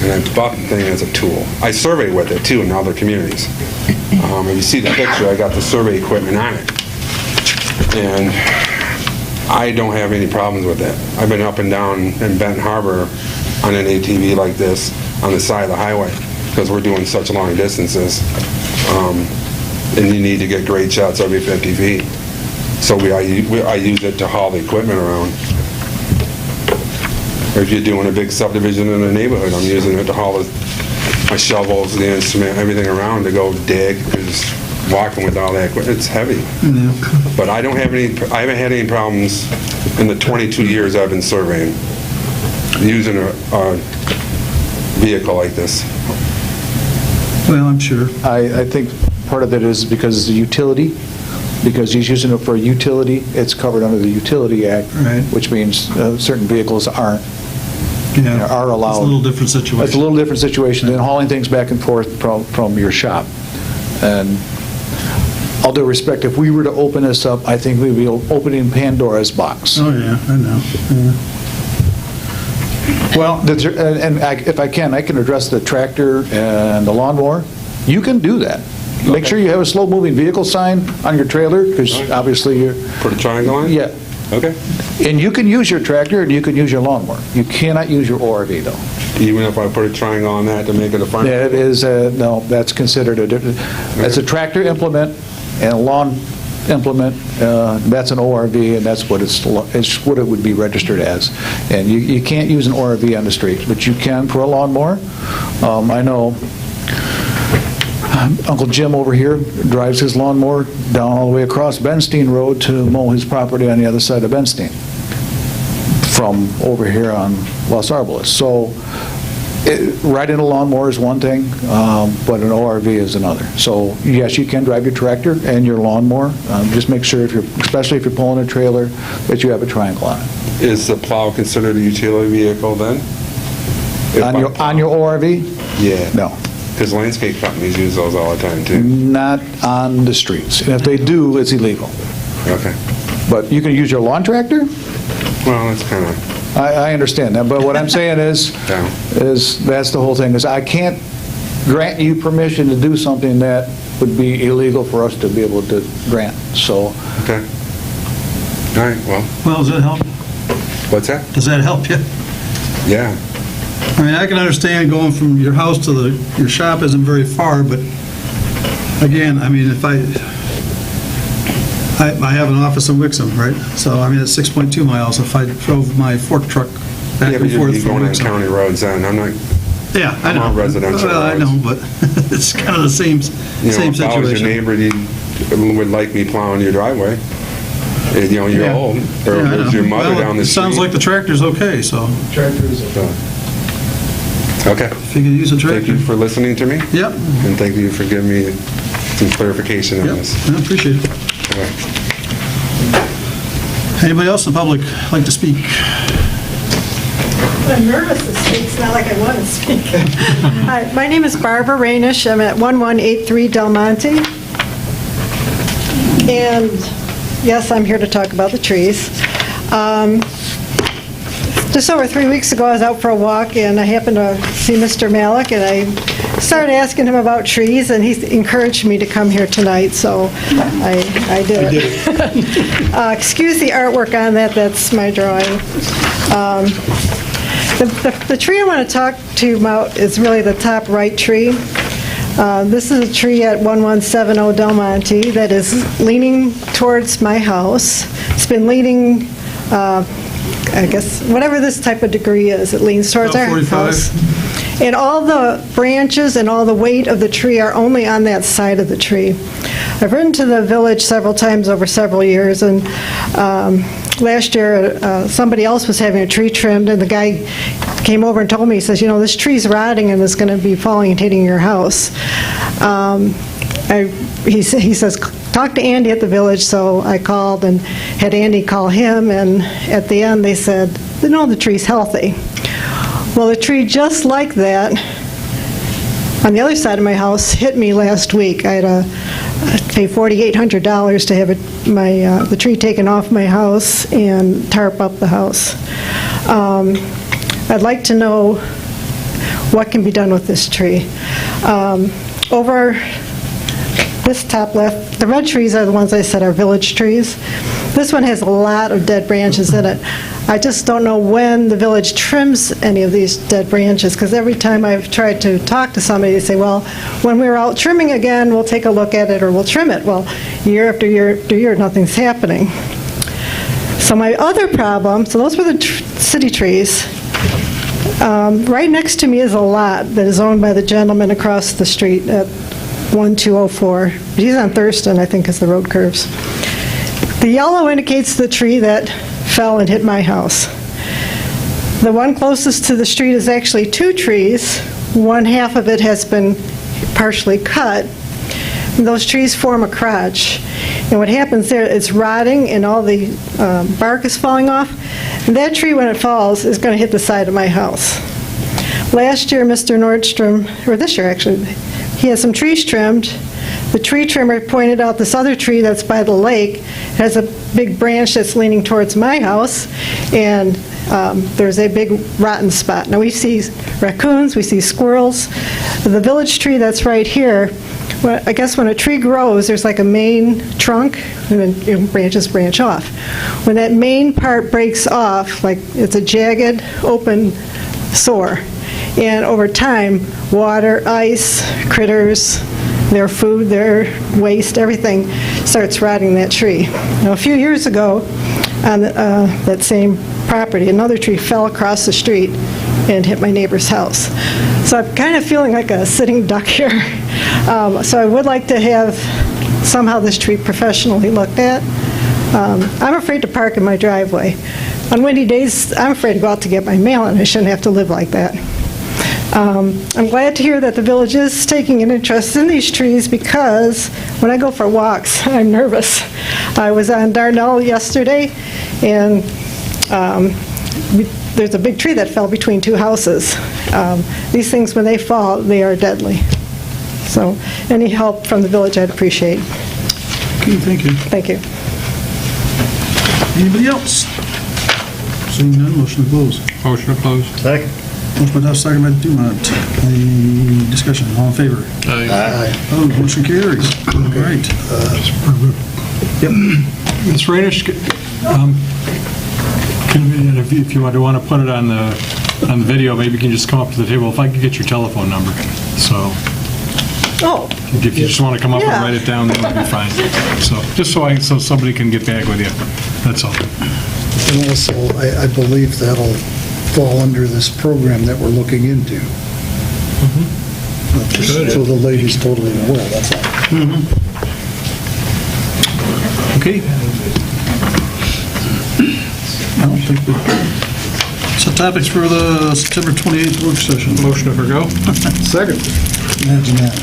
And I bought the thing as a tool. I survey with it too in other communities. If you see the picture, I got the survey equipment on it. And I don't have any problems with it. I've been up and down in Benton Harbor on an ATV like this on the side of the highway because we're doing such long distances. And you need to get great shots every 50 feet. So I use it to haul the equipment around. Or if you're doing a big subdivision in a neighborhood, I'm using it to haul my shovels, the instrument, everything around to go dig. Because walking with all that equipment, it's heavy. But I haven't had any problems in the 22 years I've been surveying using a vehicle like this. Well, I'm sure. I think part of it is because it's a utility, because he's using it for a utility, it's covered under the Utility Act, Right. which means certain vehicles are allowed. It's a little different situation. It's a little different situation than hauling things back and forth from your shop. And all due respect, if we were to open this up, I think we'd be opening Pandora's box. Oh, yeah, I know. Yeah. Well, if I can address the tractor and the lawnmower. You can do that. Make sure you have a slow-moving vehicle sign on your trailer, because obviously you're... Put a triangle on it? Yeah. Okay. And you can use your tractor and you can use your lawnmower. You cannot use your ORV, though. Even if I put a triangle on that to make it a front? Yeah, it is, no, that's considered a different... That's a tractor implement and a lawn implement, that's an ORV, and that's what it's what it would be registered as. And you can't use an ORV on the street, but you can for a lawnmower. I know Uncle Jim over here drives his lawnmower down all the way across Benstein Road to mow his property on the other side of Benstein from over here on Los Arboles. So riding a lawnmower is one thing, but an ORV is another. So yes, you can drive your tractor and your lawnmower. Just make sure, especially if you're pulling a trailer, that you have a triangle on it. Is the plow considered a utility vehicle then? On your ORV? Yeah. No. Because landscape companies use those all the time too. Not on the streets. And if they do, it's illegal. Okay. But you can use your lawn tractor? Well, that's kind of... I understand that, but what I'm saying is that's the whole thing, is I can't grant you permission to do something that would be illegal for us to be able to grant, so. Okay. All right, Well, does that help? What's that? Does that help you? Yeah. I mean, I can understand going from your house to your shop isn't very far, but again, I mean, if I have an office in Wixom, right? So, I mean, it's 6.2 miles if I drove my fork truck back and forth You're from going on Wixom. county roads then, I'm not... Yeah, I know. I'm on residential Well, I roads. know, but it's kind of the same If I was your situation. neighbor, you would like me plowing your driveway. And, you're Yeah. old, or Yeah, I know. there's your mother Well, down the it street. sounds like the tractor's okay, so Tractor is Okay. if you can use a Thank tractor. you for listening to me. Yep. And thank you for giving me some clarification on Yep, this. I appreciate it. All right. Anybody else in the public like to speak? I'm nervous to speak, it's not like I want to speak. Hi, my name is Barbara Rainish, I'm at 1183 Del Monte. And yes, I'm here to talk about the trees. Just over 3 weeks ago, I was out for a walk, and I happened to see Mr. Malik, and I started asking him about trees, and he encouraged me to come here tonight, so I did it. Excuse the artwork on that, that's my drawing. The tree I want to talk to you about is really the top right tree. This is a tree at 1170 Del Monte that is leaning towards my house. It's been leaning I guess, whatever this type of degree is, it leans towards our 45. house. And all the branches and all the weight of the tree are only on that side of the tree. I've ridden to the village several times over several years, and last year somebody else was having a tree trimmed, and the guy came over and told me, he says, this tree's rotting and it's going to be falling and hitting your house. He says, talk to Andy at the village, so I called and had Andy call him, and at the end they said, the tree's healthy. Well, the tree just like that on the other side of my house hit me last week. I had to pay $4,800 to have the tree taken off my house and tarp up the house. I'd like to know what can be done with this tree. Over this top left, the red trees are the ones I said are village trees. This one has a lot of dead branches in it. I just don't know when the village trims any of these dead branches, because every time I've tried to talk to somebody, they say, well, when we're out trimming again, we'll take a look at it or we'll trim it. Well, year after year after year, nothing's happening. So my other problem, so those were the city trees. Right next to me is a lot that is owned by the gentleman across the street at 1204. He's on Thurston, I think, as the road curves. The yellow indicates the tree that fell and hit my house. The one closest to the street is actually two trees. One half of it has been partially cut. And those trees form a crotch. And what happens there, it's rotting and all the bark is falling off. And that tree, when it falls, is going to hit the side of my house. Last year, Mr. Nordstrom, or this year actually, he had some trees trimmed. The tree trimmer pointed out this other tree that's by the lake has a big branch that's leaning towards my house, and there's a big rotten spot. Now we see raccoons, we see squirrels. The village tree that's right here, well, I guess when a tree grows, there's like a main trunk, and then branches branch off. When that main part breaks off, like it's a jagged, open sore, and over time, water, ice, critters, their food, their waste, everything starts rotting that tree. Now, a few years ago, on that same property, another tree fell across the street and hit my neighbor's house. So I'm kind of feeling like a sitting duck here. So I would like to have somehow this tree professionally looked at. I'm afraid to park in my driveway. On windy days, I'm afraid to go out to get my mail, and I shouldn't have to live like that. I'm glad to hear that the village is taking an interest in these trees, because when I go for walks, I'm nervous. I was on Darnell yesterday, and there's a big tree that fell between two houses. These things, when they fall, they are deadly. So any help from the village, I'd appreciate. Okay, thank you. Thank you. Anybody else? Seeing none, motion to close. Motion to close. Second. Motion by Duff, second by Dumont. Any discussion? All in favor? Aye. Opposed, motion carries. All right. Yep. Ms. Rainish, if you want to put it on the video, maybe you can just come up to the table. If I could get your telephone number. So Oh. if you just want to come up Yeah. and write it down, that would be fine. So just so somebody can get back with you. That's all. And also, I believe that'll fall under this program that we're looking into. So the lady's totally aware, that's all. Okay. I don't think we... So topics for the September 28th work session. Motion to forgo. Second. Imagine that.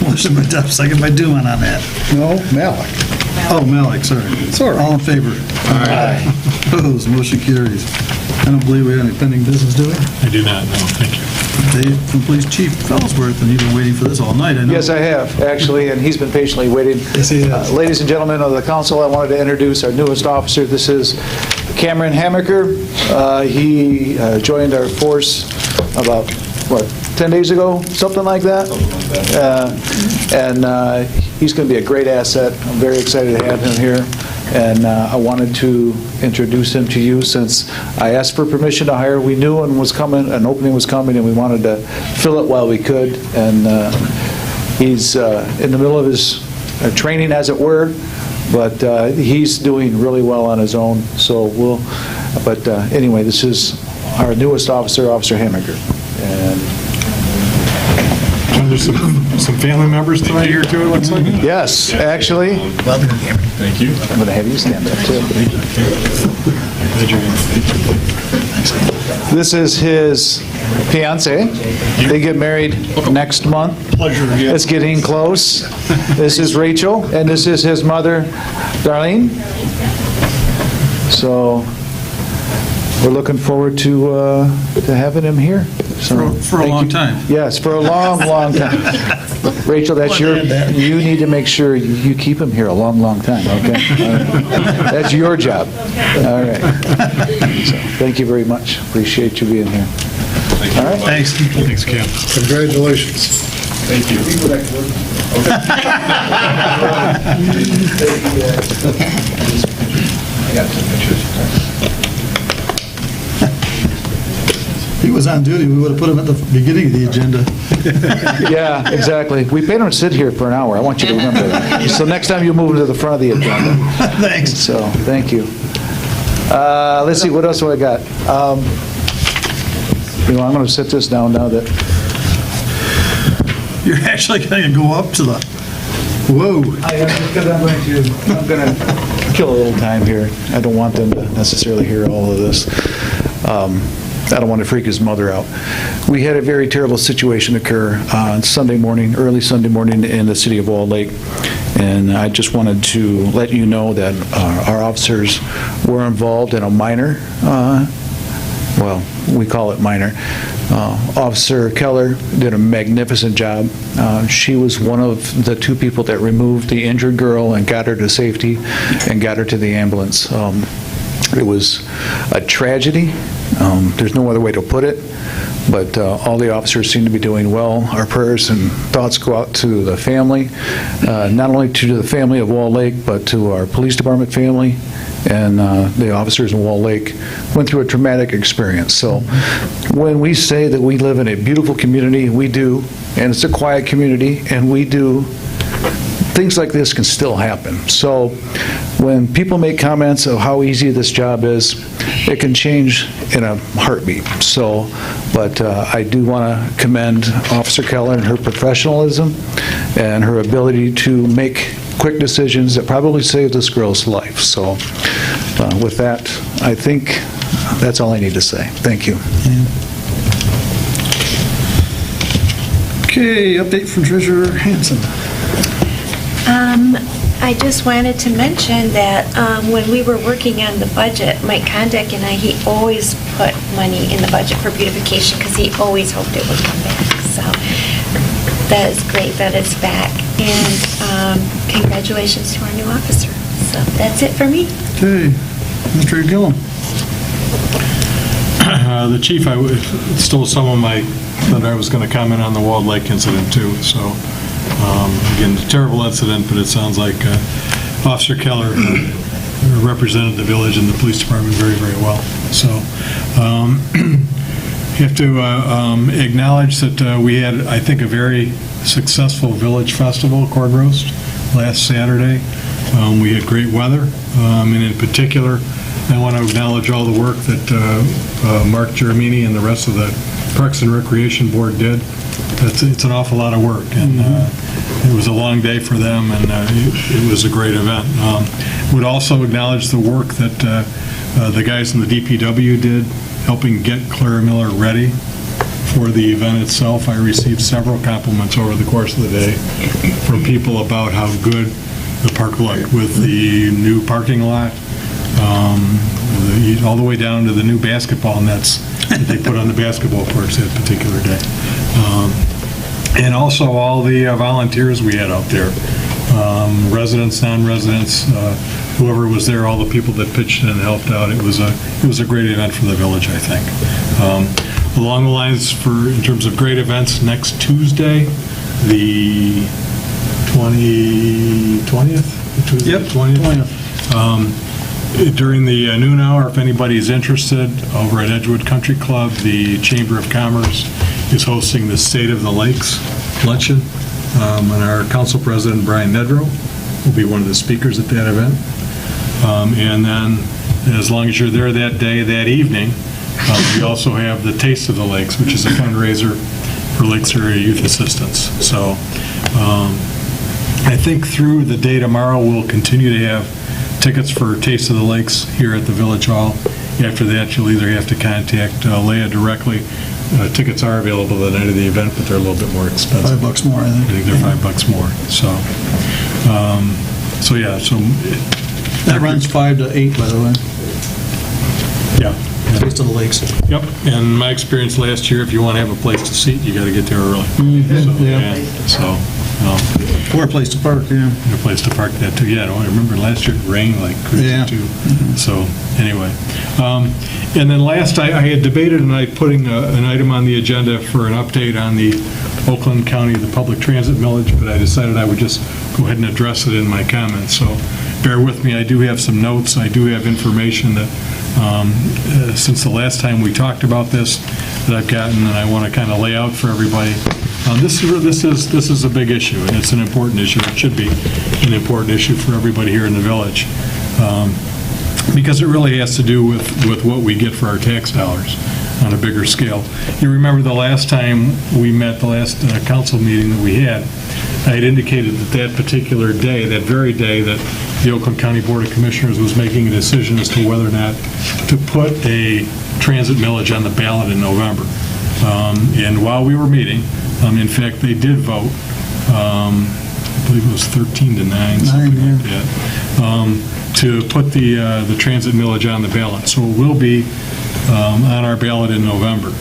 Motion by Duff, second by Dumont on that. No, Malik. Oh, Malik, sorry. Sorry. All in favor? Aye. Opposed, motion carries. I don't believe we have any pending business, do we? I do not, no, thank you. Dave from Police Chief Ellsworth, and you've been waiting for this all night, I know. Yes, I have, actually, and he's been patiently waiting. Yes, he has. Ladies and gentlemen of the council, I wanted to introduce our newest officer. This is Cameron Hammaker. He joined our force about, 10 days ago, something like that? And he's going to be a great asset. I'm very excited to have him here. And I wanted to introduce him to you since I asked for permission to hire. We knew one was coming, an opening was coming, and we wanted to fill it while we could. And he's in the middle of his training, as it were. but he's doing really well on his own, so but anyway, this is our newest officer, Officer Hammaker. And There's some family members tonight here too, it looks like? yes, actually. Thank you. I'm going to have you stand up too. This is his fiance. They get married next month. Pleasure. It's getting close. This is Rachel, and this is his mother, Darlene. So we're looking forward to having him here. So, For a thank long you. time. Yes, for a long, long time. Rachel, that's you need to make sure you keep him here a long, long time, okay? That's your job. All right. So, thank you very much. Appreciate you being here. All right. Thanks. Thanks, Cam. Congratulations. Thank you. If he was on duty, we would have put him at the beginning of the agenda. Yeah, exactly. We paid him to sit here for an hour. I want you to remember that. So next time you move him to the front of the agenda. Thanks. So, thank you. Let's see, what else do I got? I'm going to set this down now that, You're actually going to go up to the, whoa. because I'm going to kill a little time here. I don't want them to necessarily hear all of this. I don't want to freak his mother out. We had a very terrible situation occur on Sunday morning, early Sunday morning in the city of Wall Lake. And I just wanted to let you know that our officers were involved in a minor, well, we call it minor. Officer Keller did a magnificent job. She was one of the two people that removed the injured girl and got her to safety and got her to the ambulance. It was a tragedy. There's no other way to put it, but all the officers seem to be doing well. Our prayers and thoughts go out to the family, not only to the family of Wall Lake, but to our police department family, and the officers in Wall Lake went through a traumatic experience. So when we say that we live in a beautiful community, we do, and it's a quiet community, and we do, things like this can still happen. So when people make comments of how easy this job is, it can change in a heartbeat. So, but I do want to commend Officer Keller and her professionalism and her ability to make quick decisions that probably saved this girl's life. So with that, I think that's all I need to say. Thank you. Okay, update from Treasurer Hanson. I just wanted to mention that when we were working on the budget, Mike Kondak and I, he always put money in the budget for beautification because he always hoped it would come back. So that is great that it's back. And congratulations to our new officer. So that's it for me. Okay, Mr. Gillum. The chief, I stole some of my, that I was going to comment on the Walled Lake incident too, so, again, a terrible incident, but it sounds like Officer Keller represented the village and the police department very, very well. So, you have to acknowledge that we had, I think, a very successful village festival, corn roast, last Saturday. We had great weather, and in particular, I want to acknowledge all the work that Mark Germini and the rest of the Parks and Recreation Board did. It's an awful lot of work, and it was a long day for them, and it was a great event. Would also acknowledge the work that the guys in the DPW did, helping get Clara Miller ready for the event itself. I received several compliments over the course of the day from people about how good the park looked with the new parking lot, all the way down to the new basketball nets that they put on the basketball courts that particular day. And also all the volunteers we had out there, residents, non-residents, whoever was there, all the people that pitched in and helped out. It was a great event for the village, I think. Along the lines in terms of great events, next Tuesday, the 20th? Yep, 20th. During the noon hour, if anybody's interested, over at Edgewood Country Club, the Chamber of Commerce is hosting the State of the Lakes luncheon, and our council president, Brian Nedrow, will be one of the speakers at that event. And then, as long as you're there that day, that evening, we also have the Taste of the Lakes, which is a fundraiser for Lakes Area Youth Assistance. So I think through the day tomorrow, we'll continue to have tickets for Taste of the Lakes here at the Village Hall. After that, you'll either have to contact Leah directly. Tickets are available the night of the event, but they're a little bit more expensive. $5 more, I think. I think they're $5 more. So, so That runs 5 to 8, by the way. Yeah. Taste of the Lakes. Yep, and my experience last year, if you want to have a place to seat, you got to get there early. Or a place to park, yeah. And a place to park that too, yeah. I remember last year it rained like crazy too. So, anyway. And then last, I had debated and I putting an item on the agenda for an update on the Oakland County, the public transit millage, but I decided I would just go ahead and address it in my comments. So, bear with me, I do have some notes, I do have information that since the last time we talked about this that I've gotten, and I want to kind of lay out for everybody. This is a big issue, and it's an important issue. It should be an important issue for everybody here in the village, because it really has to do with what we get for our tax dollars on a bigger scale. You remember the last time we met, the last council meeting that we had, I had indicated that particular day, that very day, that the Oakland County Board of Commissioners was making a decision as to whether or not to put a transit millage on the ballot in November. And while we were meeting, in fact, they did vote, I believe it was 13-9, something like that, to put the transit millage on the ballot. So it will be on our ballot in November.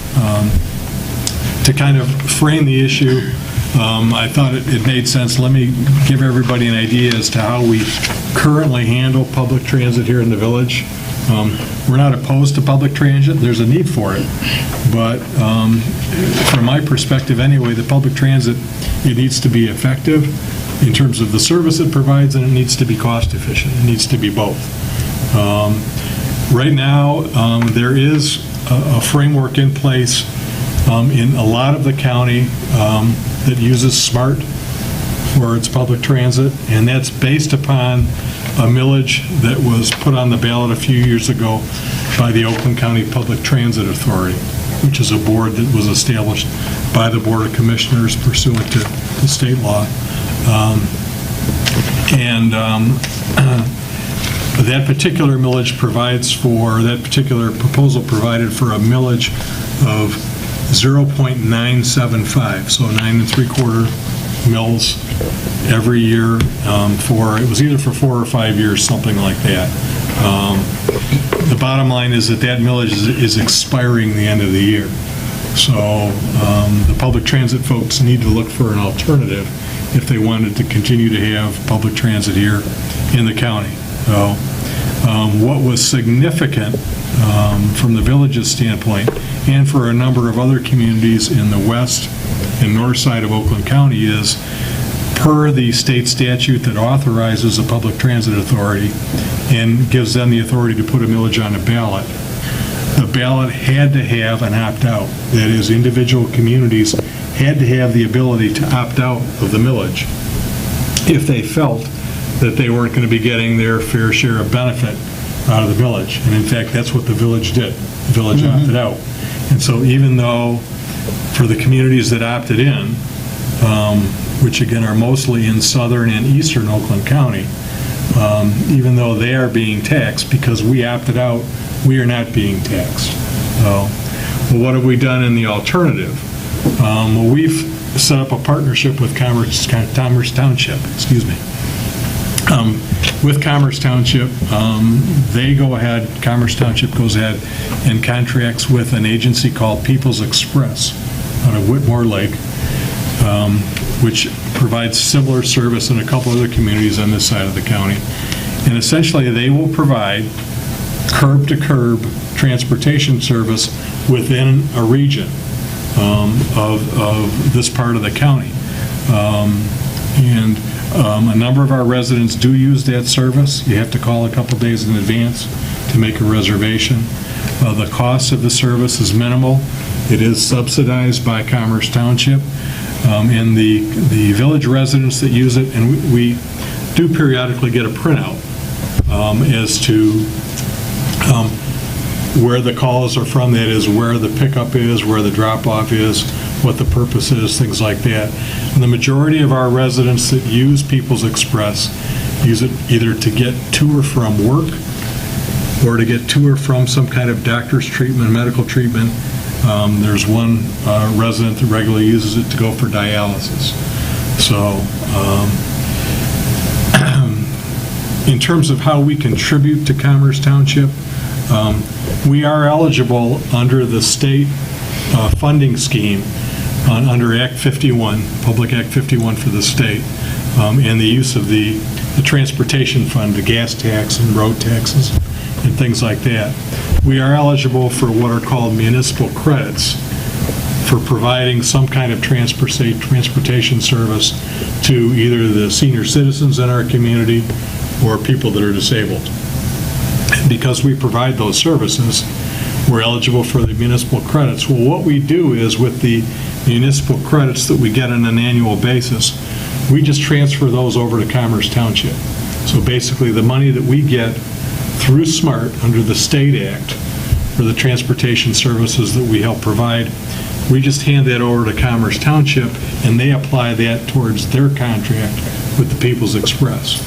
To kind of frame the issue, I thought it made sense. Let me give everybody an idea as to how we currently handle public transit here in the village. We're not opposed to public transit. There's a need for it. But from my perspective anyway, the public transit, it needs to be effective in terms of the service it provides, and it needs to be cost efficient. It needs to be both. Right now, there is a framework in place in a lot of the county that uses SMART for its public transit, and that's based upon a millage that was put on the ballot a few years ago by the Oakland County Public Transit Authority, which is a board that was established by the Board of Commissioners pursuant to state law. That particular millage provides for, that particular proposal provided for a millage of 0.975, so 9 3/4 mils every year for, it was either for 4 or 5 years, something like that. The bottom line is that millage is expiring the end of the year. So the public transit folks need to look for an alternative if they wanted to continue to have public transit here in the county. So what was significant from the village's standpoint, and for a number of other communities in the west and north side of Oakland County, is per the state statute that authorizes a public transit authority and gives them the authority to put a millage on a ballot, the ballot had to have an opt-out. That is, individual communities had to have the ability to opt out of the millage if they felt that they weren't going to be getting their fair share of benefit out of the village. And in fact, that's what the village did. The village opted out. And so even though for the communities that opted in, which again are mostly in southern and eastern Oakland County, even though they are being taxed because we opted out, we are not being taxed. Well, what have we done in the alternative? Well, we've set up a partnership with Commerce Township, with Commerce Township. Commerce Township goes ahead and contracts with an agency called People's Express out of Whitmore Lake, which provides similar service in a couple other communities on this side of the county. And essentially, they will provide curb-to-curb transportation service within a region of this part of the county. And a number of our residents do use that service. You have to call a couple days in advance to make a reservation. The cost of the service is minimal. It is subsidized by Commerce Township. And the village residents that use it, and we do periodically get a printout as to where the calls are from, that is, where the pickup is, where the drop-off is, what the purpose is, things like that. And the majority of our residents that use People's Express use it either to get to or from work, or to get to or from some kind of doctor's treatment, medical treatment. There's one resident that regularly uses it to go for dialysis. So, in terms of how we contribute to Commerce Township, we are eligible under the state funding scheme under Act 51, Public Act 51 for the state, and the use of the transportation fund, the gas tax and road taxes and things like that. We are eligible for what are called municipal credits for providing some kind of transportation service to either the senior citizens in our community or people that are disabled. Because we provide those services, we're eligible for the municipal credits. Well, what we do is, with the municipal credits that we get on an annual basis, we just transfer those over to Commerce Township. So basically, the money that we get through SMART under the state act for the transportation services that we help provide, we just hand that over to Commerce Township, and they apply that towards their contract with the People's Express.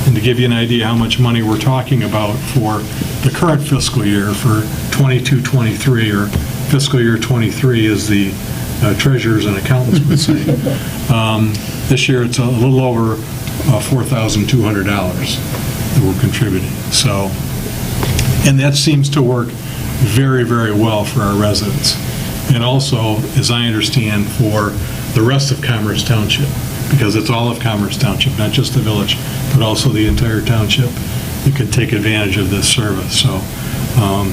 And to give you an idea how much money we're talking about for the current fiscal year, for 22-23, or fiscal year 23, as the treasurers and accountants would say, this year it's a little over $4,200 that we're contributing. So, and that seems to work very, very well for our residents. And also, as I understand, for the rest of Commerce Township, because it's all of Commerce Township, not just the village, but also the entire township, you can take advantage of this service. So, I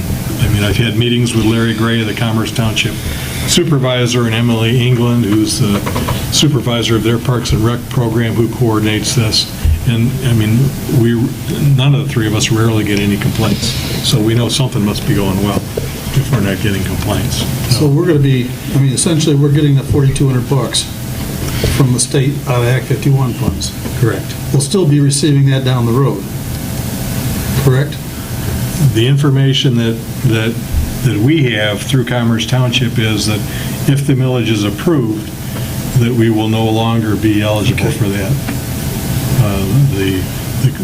mean, I've had meetings with Larry Gray, the Commerce Township supervisor, and Emily England, who's the supervisor of their Parks and Rec program, who coordinates this. And, I mean, none of the three of us rarely get any complaints. So we know something must be going well if we're not getting complaints. So we're going to be, I mean, essentially, we're getting the $4,200 from the state out of Act 51 funds. Correct. We'll still be receiving that down the road, correct? The information that we have through Commerce Township is that if the millage is approved, that we will no longer be eligible for that,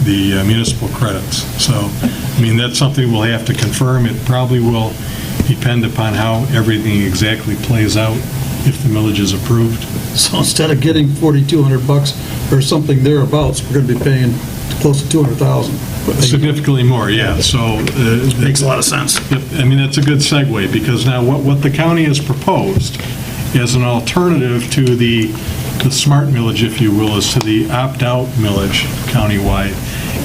the municipal credits. So, I mean, that's something we'll have to confirm. It probably will depend upon how everything exactly plays out if the millage is approved. So instead of getting $4,200 or something thereabouts, we're going to be paying close to $200,000. Significantly more, yeah. So makes a lot of sense. I mean, that's a good segue, because now what the county has proposed as an alternative to the smart millage, if you will, is to the opt-out millage countywide,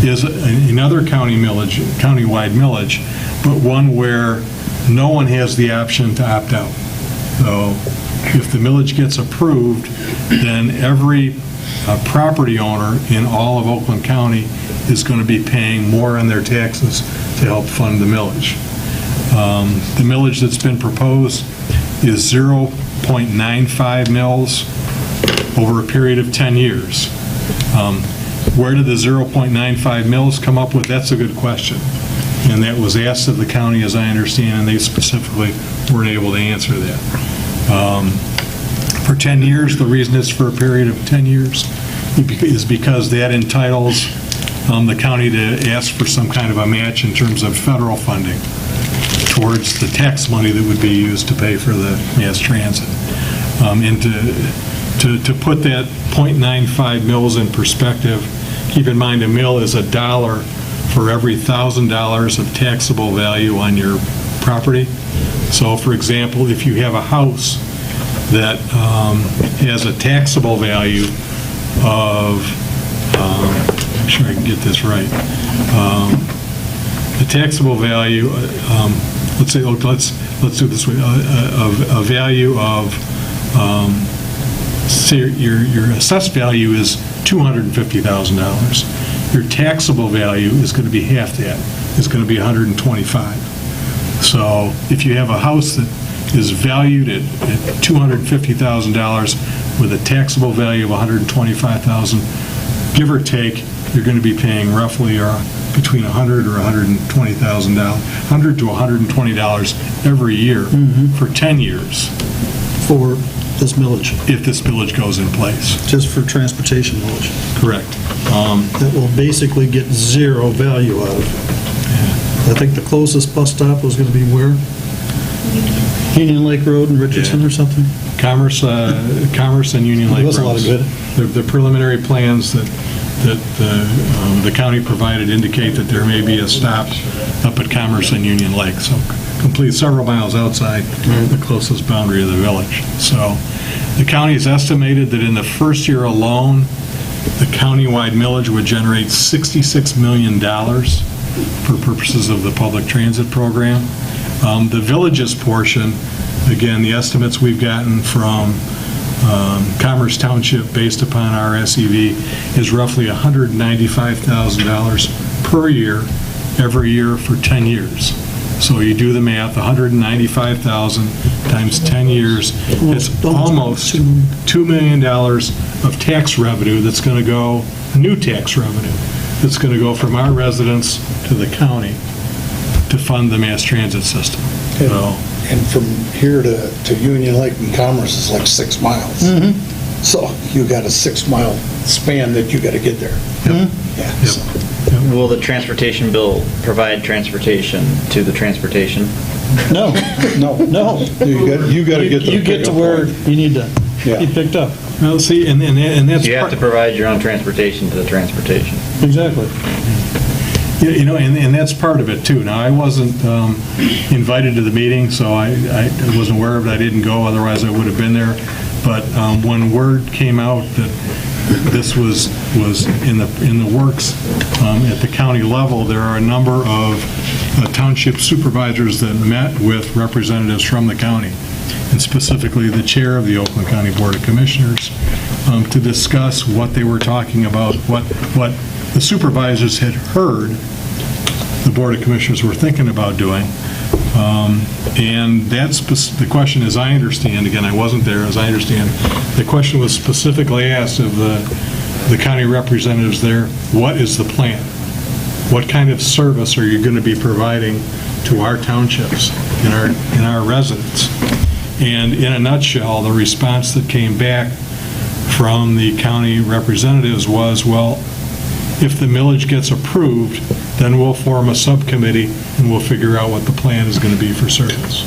is another countywide millage, but one where no one has the option to opt out. So if the millage gets approved, then every property owner in all of Oakland County is going to be paying more on their taxes to help fund the millage. The millage that's been proposed is 0.95 mils over a period of 10 years. Where did the 0.95 mils come up with? That's a good question. And that was asked of the county, as I understand, and they specifically weren't able to answer that. For 10 years, the reason it's for a period of 10 years is because that entitles the county to ask for some kind of a match in terms of federal funding towards the tax money that would be used to pay for the mass transit. And to put that 0.95 mils in perspective, keep in mind a mill is $1 for every $1,000 of taxable value on your property. So, for example, if you have a house that has a taxable value of, make sure I can get this right, the taxable value, let's say, let's do it this way, a value of, say your assessed value is $250,000. Your taxable value is going to be half that. It's going to be $125,000. So if you have a house that is valued at $250,000 with a taxable value of $125,000, give or take, you're going to be paying roughly between $100 or $120,000, $100 to $120 every year for 10 years. For this millage? If this millage goes in place. Just for transportation millage? Correct. That will basically get zero value out of it. I think the closest bus stop was going to be where? Union Lake Road in Richardson or something? Commerce and Union Lake There was a lot of Roads. The preliminary plans that the county provided indicate that there may be a stop up at Commerce and Union Lake, so complete several miles outside the closest boundary of the village. So the county has estimated that in the first year alone, the countywide millage would generate $66 million for purposes of the public transit program. The village's portion, again, the estimates we've gotten from Commerce Township based upon our SEV is roughly $195,000 per year, every year for 10 years. So you do the math, 195,000 times 10 years, it's almost $2 million of tax revenue that's going to go, new tax revenue, that's going to go from our residents to the county to fund the mass transit system. And from here to Union Lake and Commerce is like 6 miles. So you got a 6-mile span that you got to get there. Yeah. So. Will the transportation bill provide transportation to the transportation? No. You got to get the You get to where you need to be picked up. Well, see, and that's You have to provide your own transportation to the transportation. Exactly. You know, and that's part of it too. Now, I wasn't invited to the meeting, so I wasn't aware of it. I didn't go, otherwise I would have been there. But when word came out that this was in the works at the county level, there are a number of township supervisors that met with representatives from the county, and specifically the chair of the Oakland County Board of Commissioners, to discuss what they were talking about, what the supervisors had heard the Board of Commissioners were thinking about doing. And that's the question, as I understand, again, I wasn't there, as I understand, the question was specifically asked of the county representatives there, what is the plan? What kind of service are you going to be providing to our townships, in our residents? And in a nutshell, the response that came back from the county representatives was, well, if the millage gets approved, then we'll form a subcommittee and we'll figure out what the plan is going to be for service.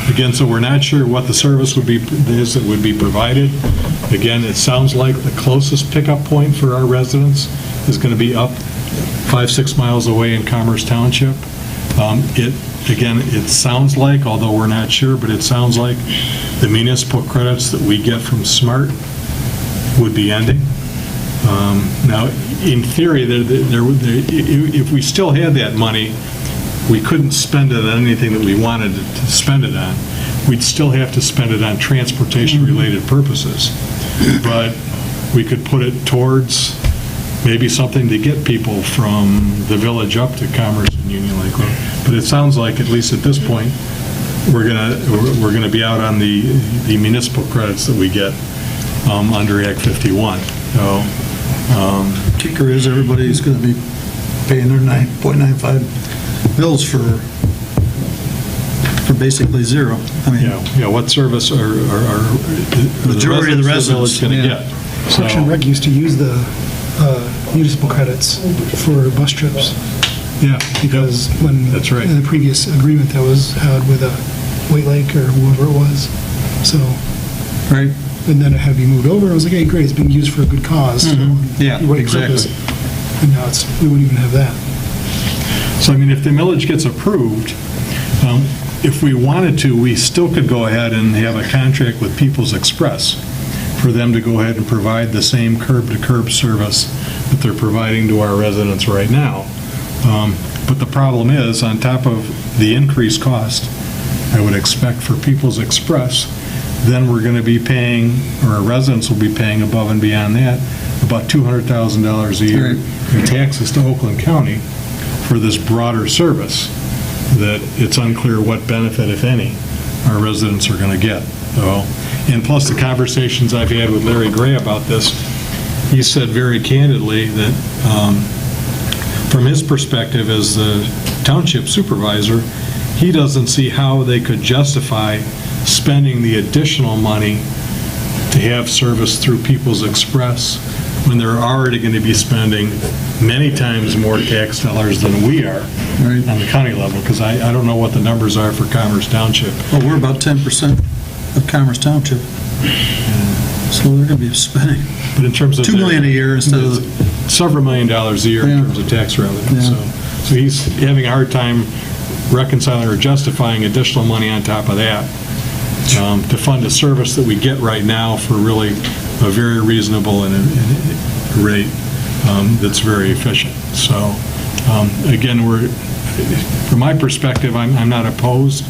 Again, so we're not sure what the service that would be provided. Again, it sounds like the closest pickup point for our residents is going to be up 5-6 miles away in Commerce Township. It sounds like, although we're not sure, but it sounds like the municipal credits that we get from SMART would be ending. Now, in theory, if we still had that money, we couldn't spend it on anything that we wanted to spend it on. We'd still have to spend it on transportation-related purposes. But we could put it towards maybe something to get people from the village up to Commerce and Union Lake Road. But it sounds like, at least at this point, we're gonna be out on the municipal credits that we get under Act 51. So, kicker is everybody's going to be paying their 9.95 bills for basically zero. I mean, what service are majority of the residents going to get? Parks and Rec used to use the municipal credits for bus trips. Yeah. Because that's right. In the previous agreement that was had with White Lake or whoever it was. So. Right. And then it had to be moved over. I was like, hey, great, it's being used for a good cause. Yeah, exactly. And now we wouldn't even have that. So, I mean, if the millage gets approved, if we wanted to, we still could go ahead and have a contract with People's Express for them to go ahead and provide the same curb-to-curb service that they're providing to our residents right now. But the problem is, on top of the increased cost, I would expect for People's Express, then we're going to be paying, or our residents will be paying above and beyond that, about $200,000 a year in taxes to Oakland County for this broader service that it's unclear what benefit, if any, our residents are going to get. And plus the conversations I've had with Larry Gray about this, he said very candidly that from his perspective as the township supervisor, he doesn't see how they could justify spending the additional money to have service through People's Express when they're already going to be spending many times more tax dollars than we are on the county level, because I don't know what the numbers are for Commerce Township. Well, we're about 10% of Commerce Township. So they're going to be spending But in terms of $2 million a year instead of several $1 million a year in terms of tax revenue. So he's having a hard time reconciling or justifying additional money on top of that to fund a service that we get right now for really a very reasonable and rate that's very efficient. So again, from my perspective, I'm not opposed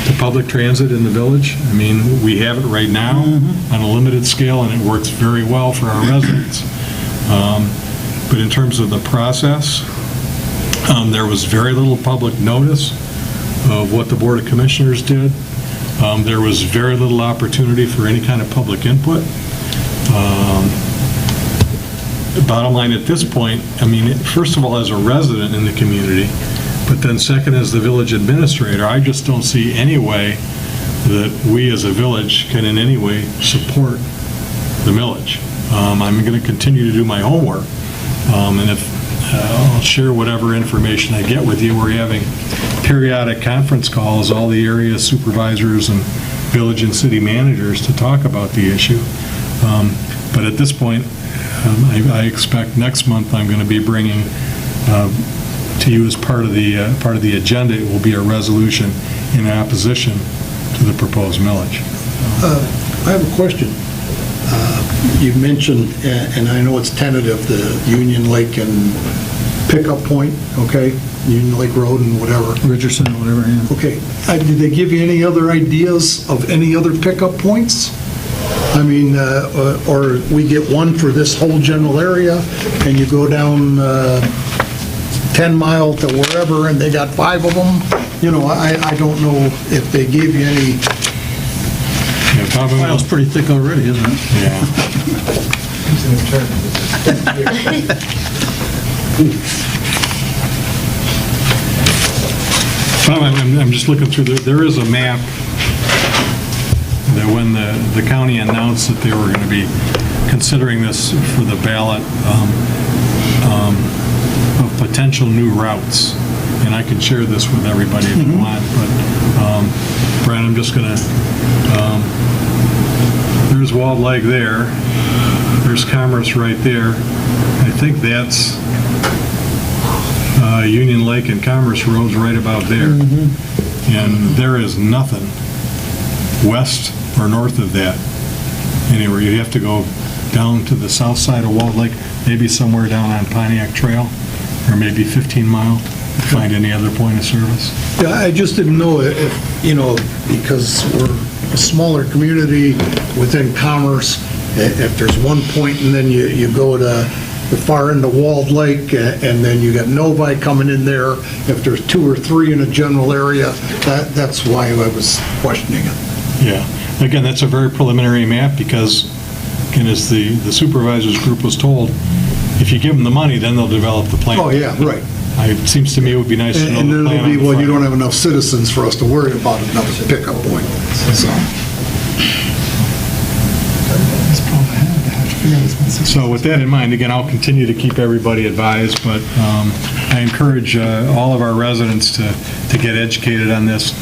to public transit in the village. I mean, we have it right now on a limited scale, and it works very well for our residents. But in terms of the process, there was very little public notice of what the Board of Commissioners did. There was very little opportunity for any kind of public input. Bottom line at this point, I mean, first of all, as a resident in the community, but then second, as the village administrator, I just don't see any way that we as a village can in any way support the millage. I'm going to continue to do my homework, and if I'll share whatever information I get with you. We're having periodic conference calls, all the area supervisors and village and city managers, to talk about the issue. But at this point, I expect next month I'm going to be bringing to you as part of the agenda. It will be a resolution in opposition to the proposed millage. I have a question. You mentioned, and I know it's tentative, the Union Lake and pickup point, okay? Union Lake Road and whatever. Richardson, whatever, yeah. Okay. Did they give you any other ideas of any other pickup points? I mean, or we get one for this whole general area, and you go down 10 mile to wherever, and they got 5 of them? You know, I don't know if they gave you any... File's pretty thick already, isn't it? Yeah. I'm just looking through, there is a map that when the county announced that they were going to be considering this for the ballot of potential new routes, and I can share this with everybody if you want, but Brian, I'm just going to, there's Walled Lake there, there's Commerce right there. I think that's Union Lake and Commerce Road's right about there. And there is nothing west or north of that anywhere. You have to go down to the south side of Walled Lake, maybe somewhere down on Pontiac Trail, or maybe 15 Mile, to find any other point of service. Yeah, I just didn't know if, you know, because we're a smaller community within Commerce, if there's one point and then you go to the far end of Walled Lake, and then you got Novi coming in there, if there's 2 or 3 in a general area, that's why I was questioning it. Yeah. Again, that's a very preliminary map because, again, as the supervisors group was told, if you give them the money, then they'll develop the plan. Oh, yeah, right. It seems to me it would be nice to know And the then plan it'll be, on the well, you front. don't have enough citizens for us to worry about another pickup point, so. So with that in mind, again, I'll continue to keep everybody advised, but I encourage all of our residents to get educated on this.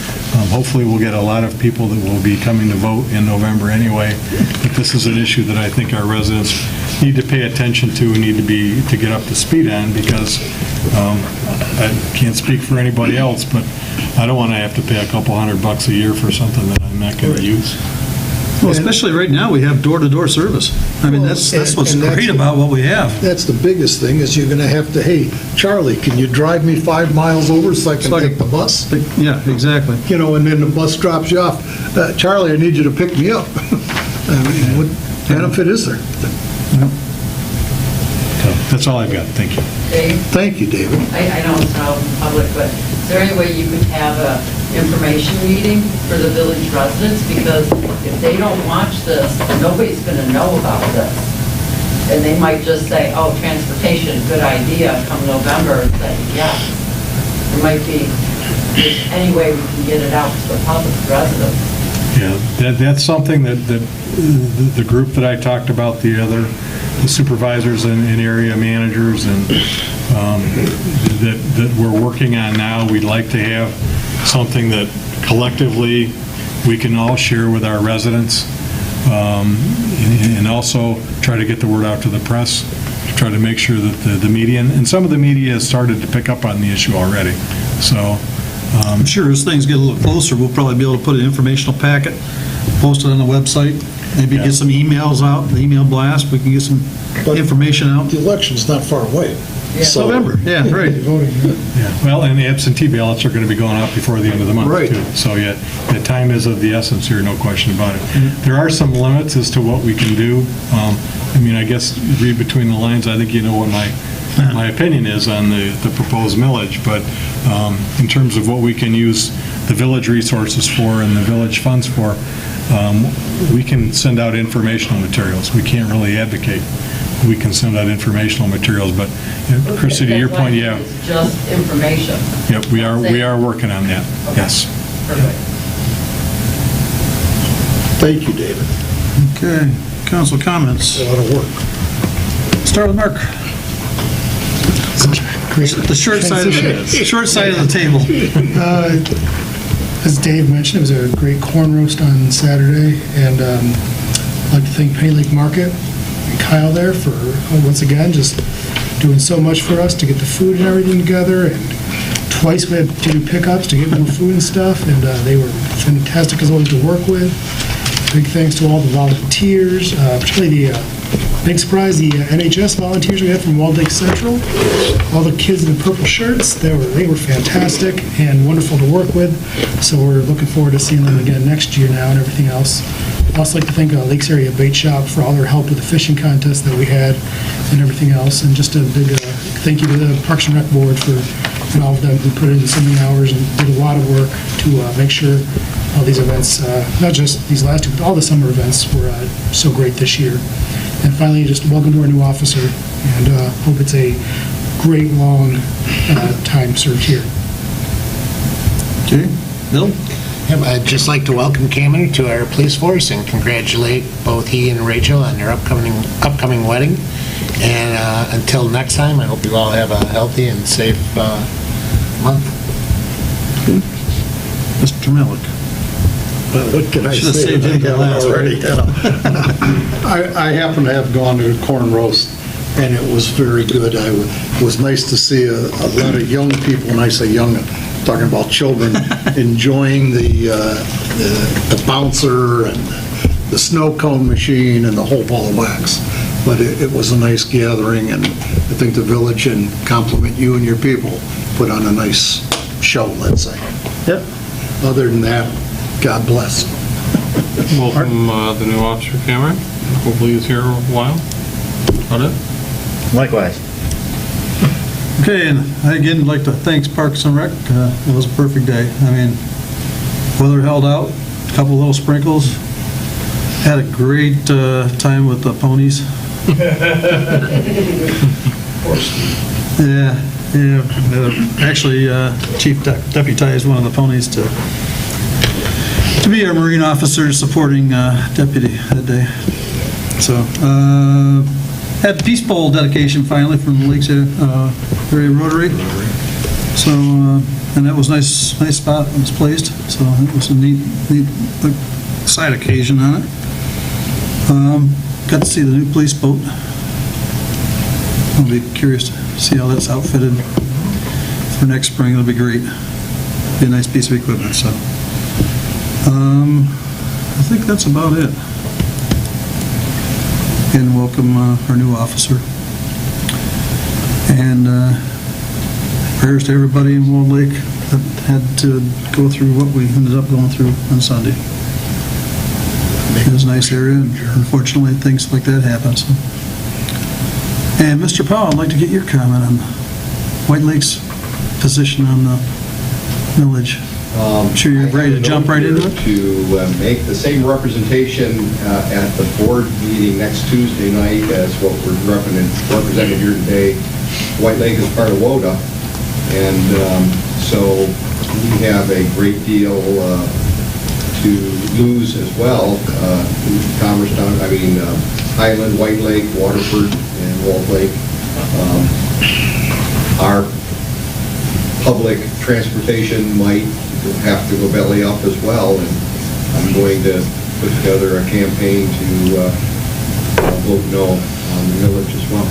Hopefully, we'll get a lot of people that will be coming to vote in November anyway. But this is an issue that I think our residents need to pay attention to and need to get up to speed on, because I can't speak for anybody else, but I don't want to have to pay a couple $100 a year for something that I'm not going to use. Well, especially right now, we have door-to-door service. I mean, that's what's great about what we have. That's the biggest thing, is you're gonna have to, hey, Charlie, can you drive me 5 miles over so I can take the bus? Yeah, exactly. You know, and then the bus drops you off. Charlie, I need you to pick me up. I mean, what benefit is there? So that's all I've got. Thank you. Dave? Thank you, David. I know it's not public, but is there any way you could have a information meeting for the village residents? Because if they don't watch this, nobody's gonna know about this. And they might just say, oh, transportation, good idea, come November, and say, yes. There might be just any way we can get it out to the public residents. Yeah, that's something that the group that I talked about, the supervisors and area managers, and that we're working on now. We'd like to have something that collectively we can all share with our residents, and also try to get the word out to the press, to try to make sure that the media, and some of the media has started to pick up on the issue already. So I'm sure as things get a little closer, we'll probably be able to put an informational packet, post it on the website, maybe get some emails out, the email blast, we can get some information out. The election's not far away. So- November, yeah, right. Yeah, well, and the absentee ballots are going to be going out before the end of the month, Right. too. So, yeah, the time is of the essence here, no question about it. There are some limits as to what we can do. I mean, I guess, read between the lines, I think you know what my opinion is on the proposed millage, but in terms of what we can use the village resources for and the village funds for, we can send out informational materials. We can't really advocate. We can send out informational materials, but Chrissy, to your point, yeah. It's just information. Yep, we are working on that, yes. Perfect. Thank you, David. Okay, council comments. A lot of work. Start with Mark. The short side of the table. As Dave mentioned, it was a great corn roast on Saturday, and I'd like to thank Penny Lake Market and Kyle there for, once again, just doing so much for us to get the food and everything together, and twice we had to do pickups to get more food and stuff, and they were fantastic as always to work with. Big thanks to all the volunteers, particularly the big surprise, the NHS volunteers we had from Walled Lake Central. All the kids in the purple shirts, they were fantastic and wonderful to work with. So we're looking forward to seeing them again next year now and everything else. I'd also like to thank Lakes Area Bait Shop for all their help with the fishing contest that we had and everything else. And just a big thank you to the Parks and Rec Board for all of them who put in so many hours and did a lot of work to make sure all these events, not just these last two, but all the summer events were so great this year. And finally, just welcome to our new officer, and hope it's a great, long time served here. Okay, Bill? I'd just like to welcome Cameron to our police force and congratulate both he and Rachel on their upcoming wedding. And until next time, I hope you all have a healthy and safe month. Mr. Malik. What can I Should have say? saved it for last. Already, you know. I happen to have gone to a corn roast, and it was very good. It was nice to see a lot of young people, when I say young, I'm talking about children, enjoying the bouncer and the snow cone machine and the whole ball of wax. But it was a nice gathering, and I think the village, and compliment you and your people, put on a nice show, let's say. Yep. Other than that, God bless. Welcome the new officer, Cameron. Hopefully he's here a while. About it? Likewise. Okay, and I again like to thank Parks and Rec. It was a perfect day. I mean, weather held out, a couple little sprinkles. Had a great time with the ponies. Yeah. Actually, Chief deputized one of the ponies to be our Marine officer supporting deputy that day. So, had the Peace Bowl dedication finally from the Lakes Area Rotary. So, and that was nice spot it was placed. So it was a neat side occasion on it. Got to see the new police boat. I'll be curious to see how that's outfitted for next spring. It'll be great. Be a nice piece of equipment. So, I think that's about it. And welcome our new officer. And prayers to everybody in Walled Lake that had to go through what we ended up going through on Sunday. It was a nice area, and unfortunately things like that happen. So. And Mr. Powell, I'd like to get your comment on White Lake's position on the millage. Sure you're ready to jump right into it? To make the same representation at the board meeting next Tuesday night as what we're represented here today. White Lake is part of WODA, and so we have a great deal to lose as well. Highland, White Lake, Waterford, and Walt Lake. Our public transportation might have to go belly up as well, and I'm going to put together a campaign to vote no on the millage as well.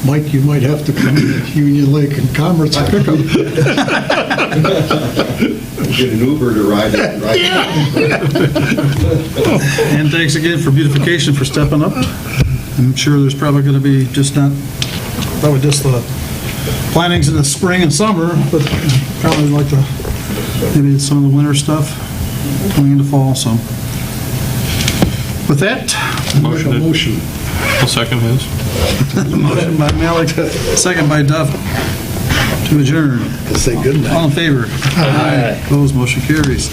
Mike, you might have to come to Union Lake and Commerce and pick up. Get an Uber to ride it. And thanks again for beautification for stepping up. I'm sure there's probably going to be probably just the plantings in the spring and summer, but probably like maybe some of the winter stuff coming into fall, so. With that, motion. I'll second his. Motion by Malik, second by Duff to adjourn. Say good night. All in favor? Aye. Opposed, motion carries.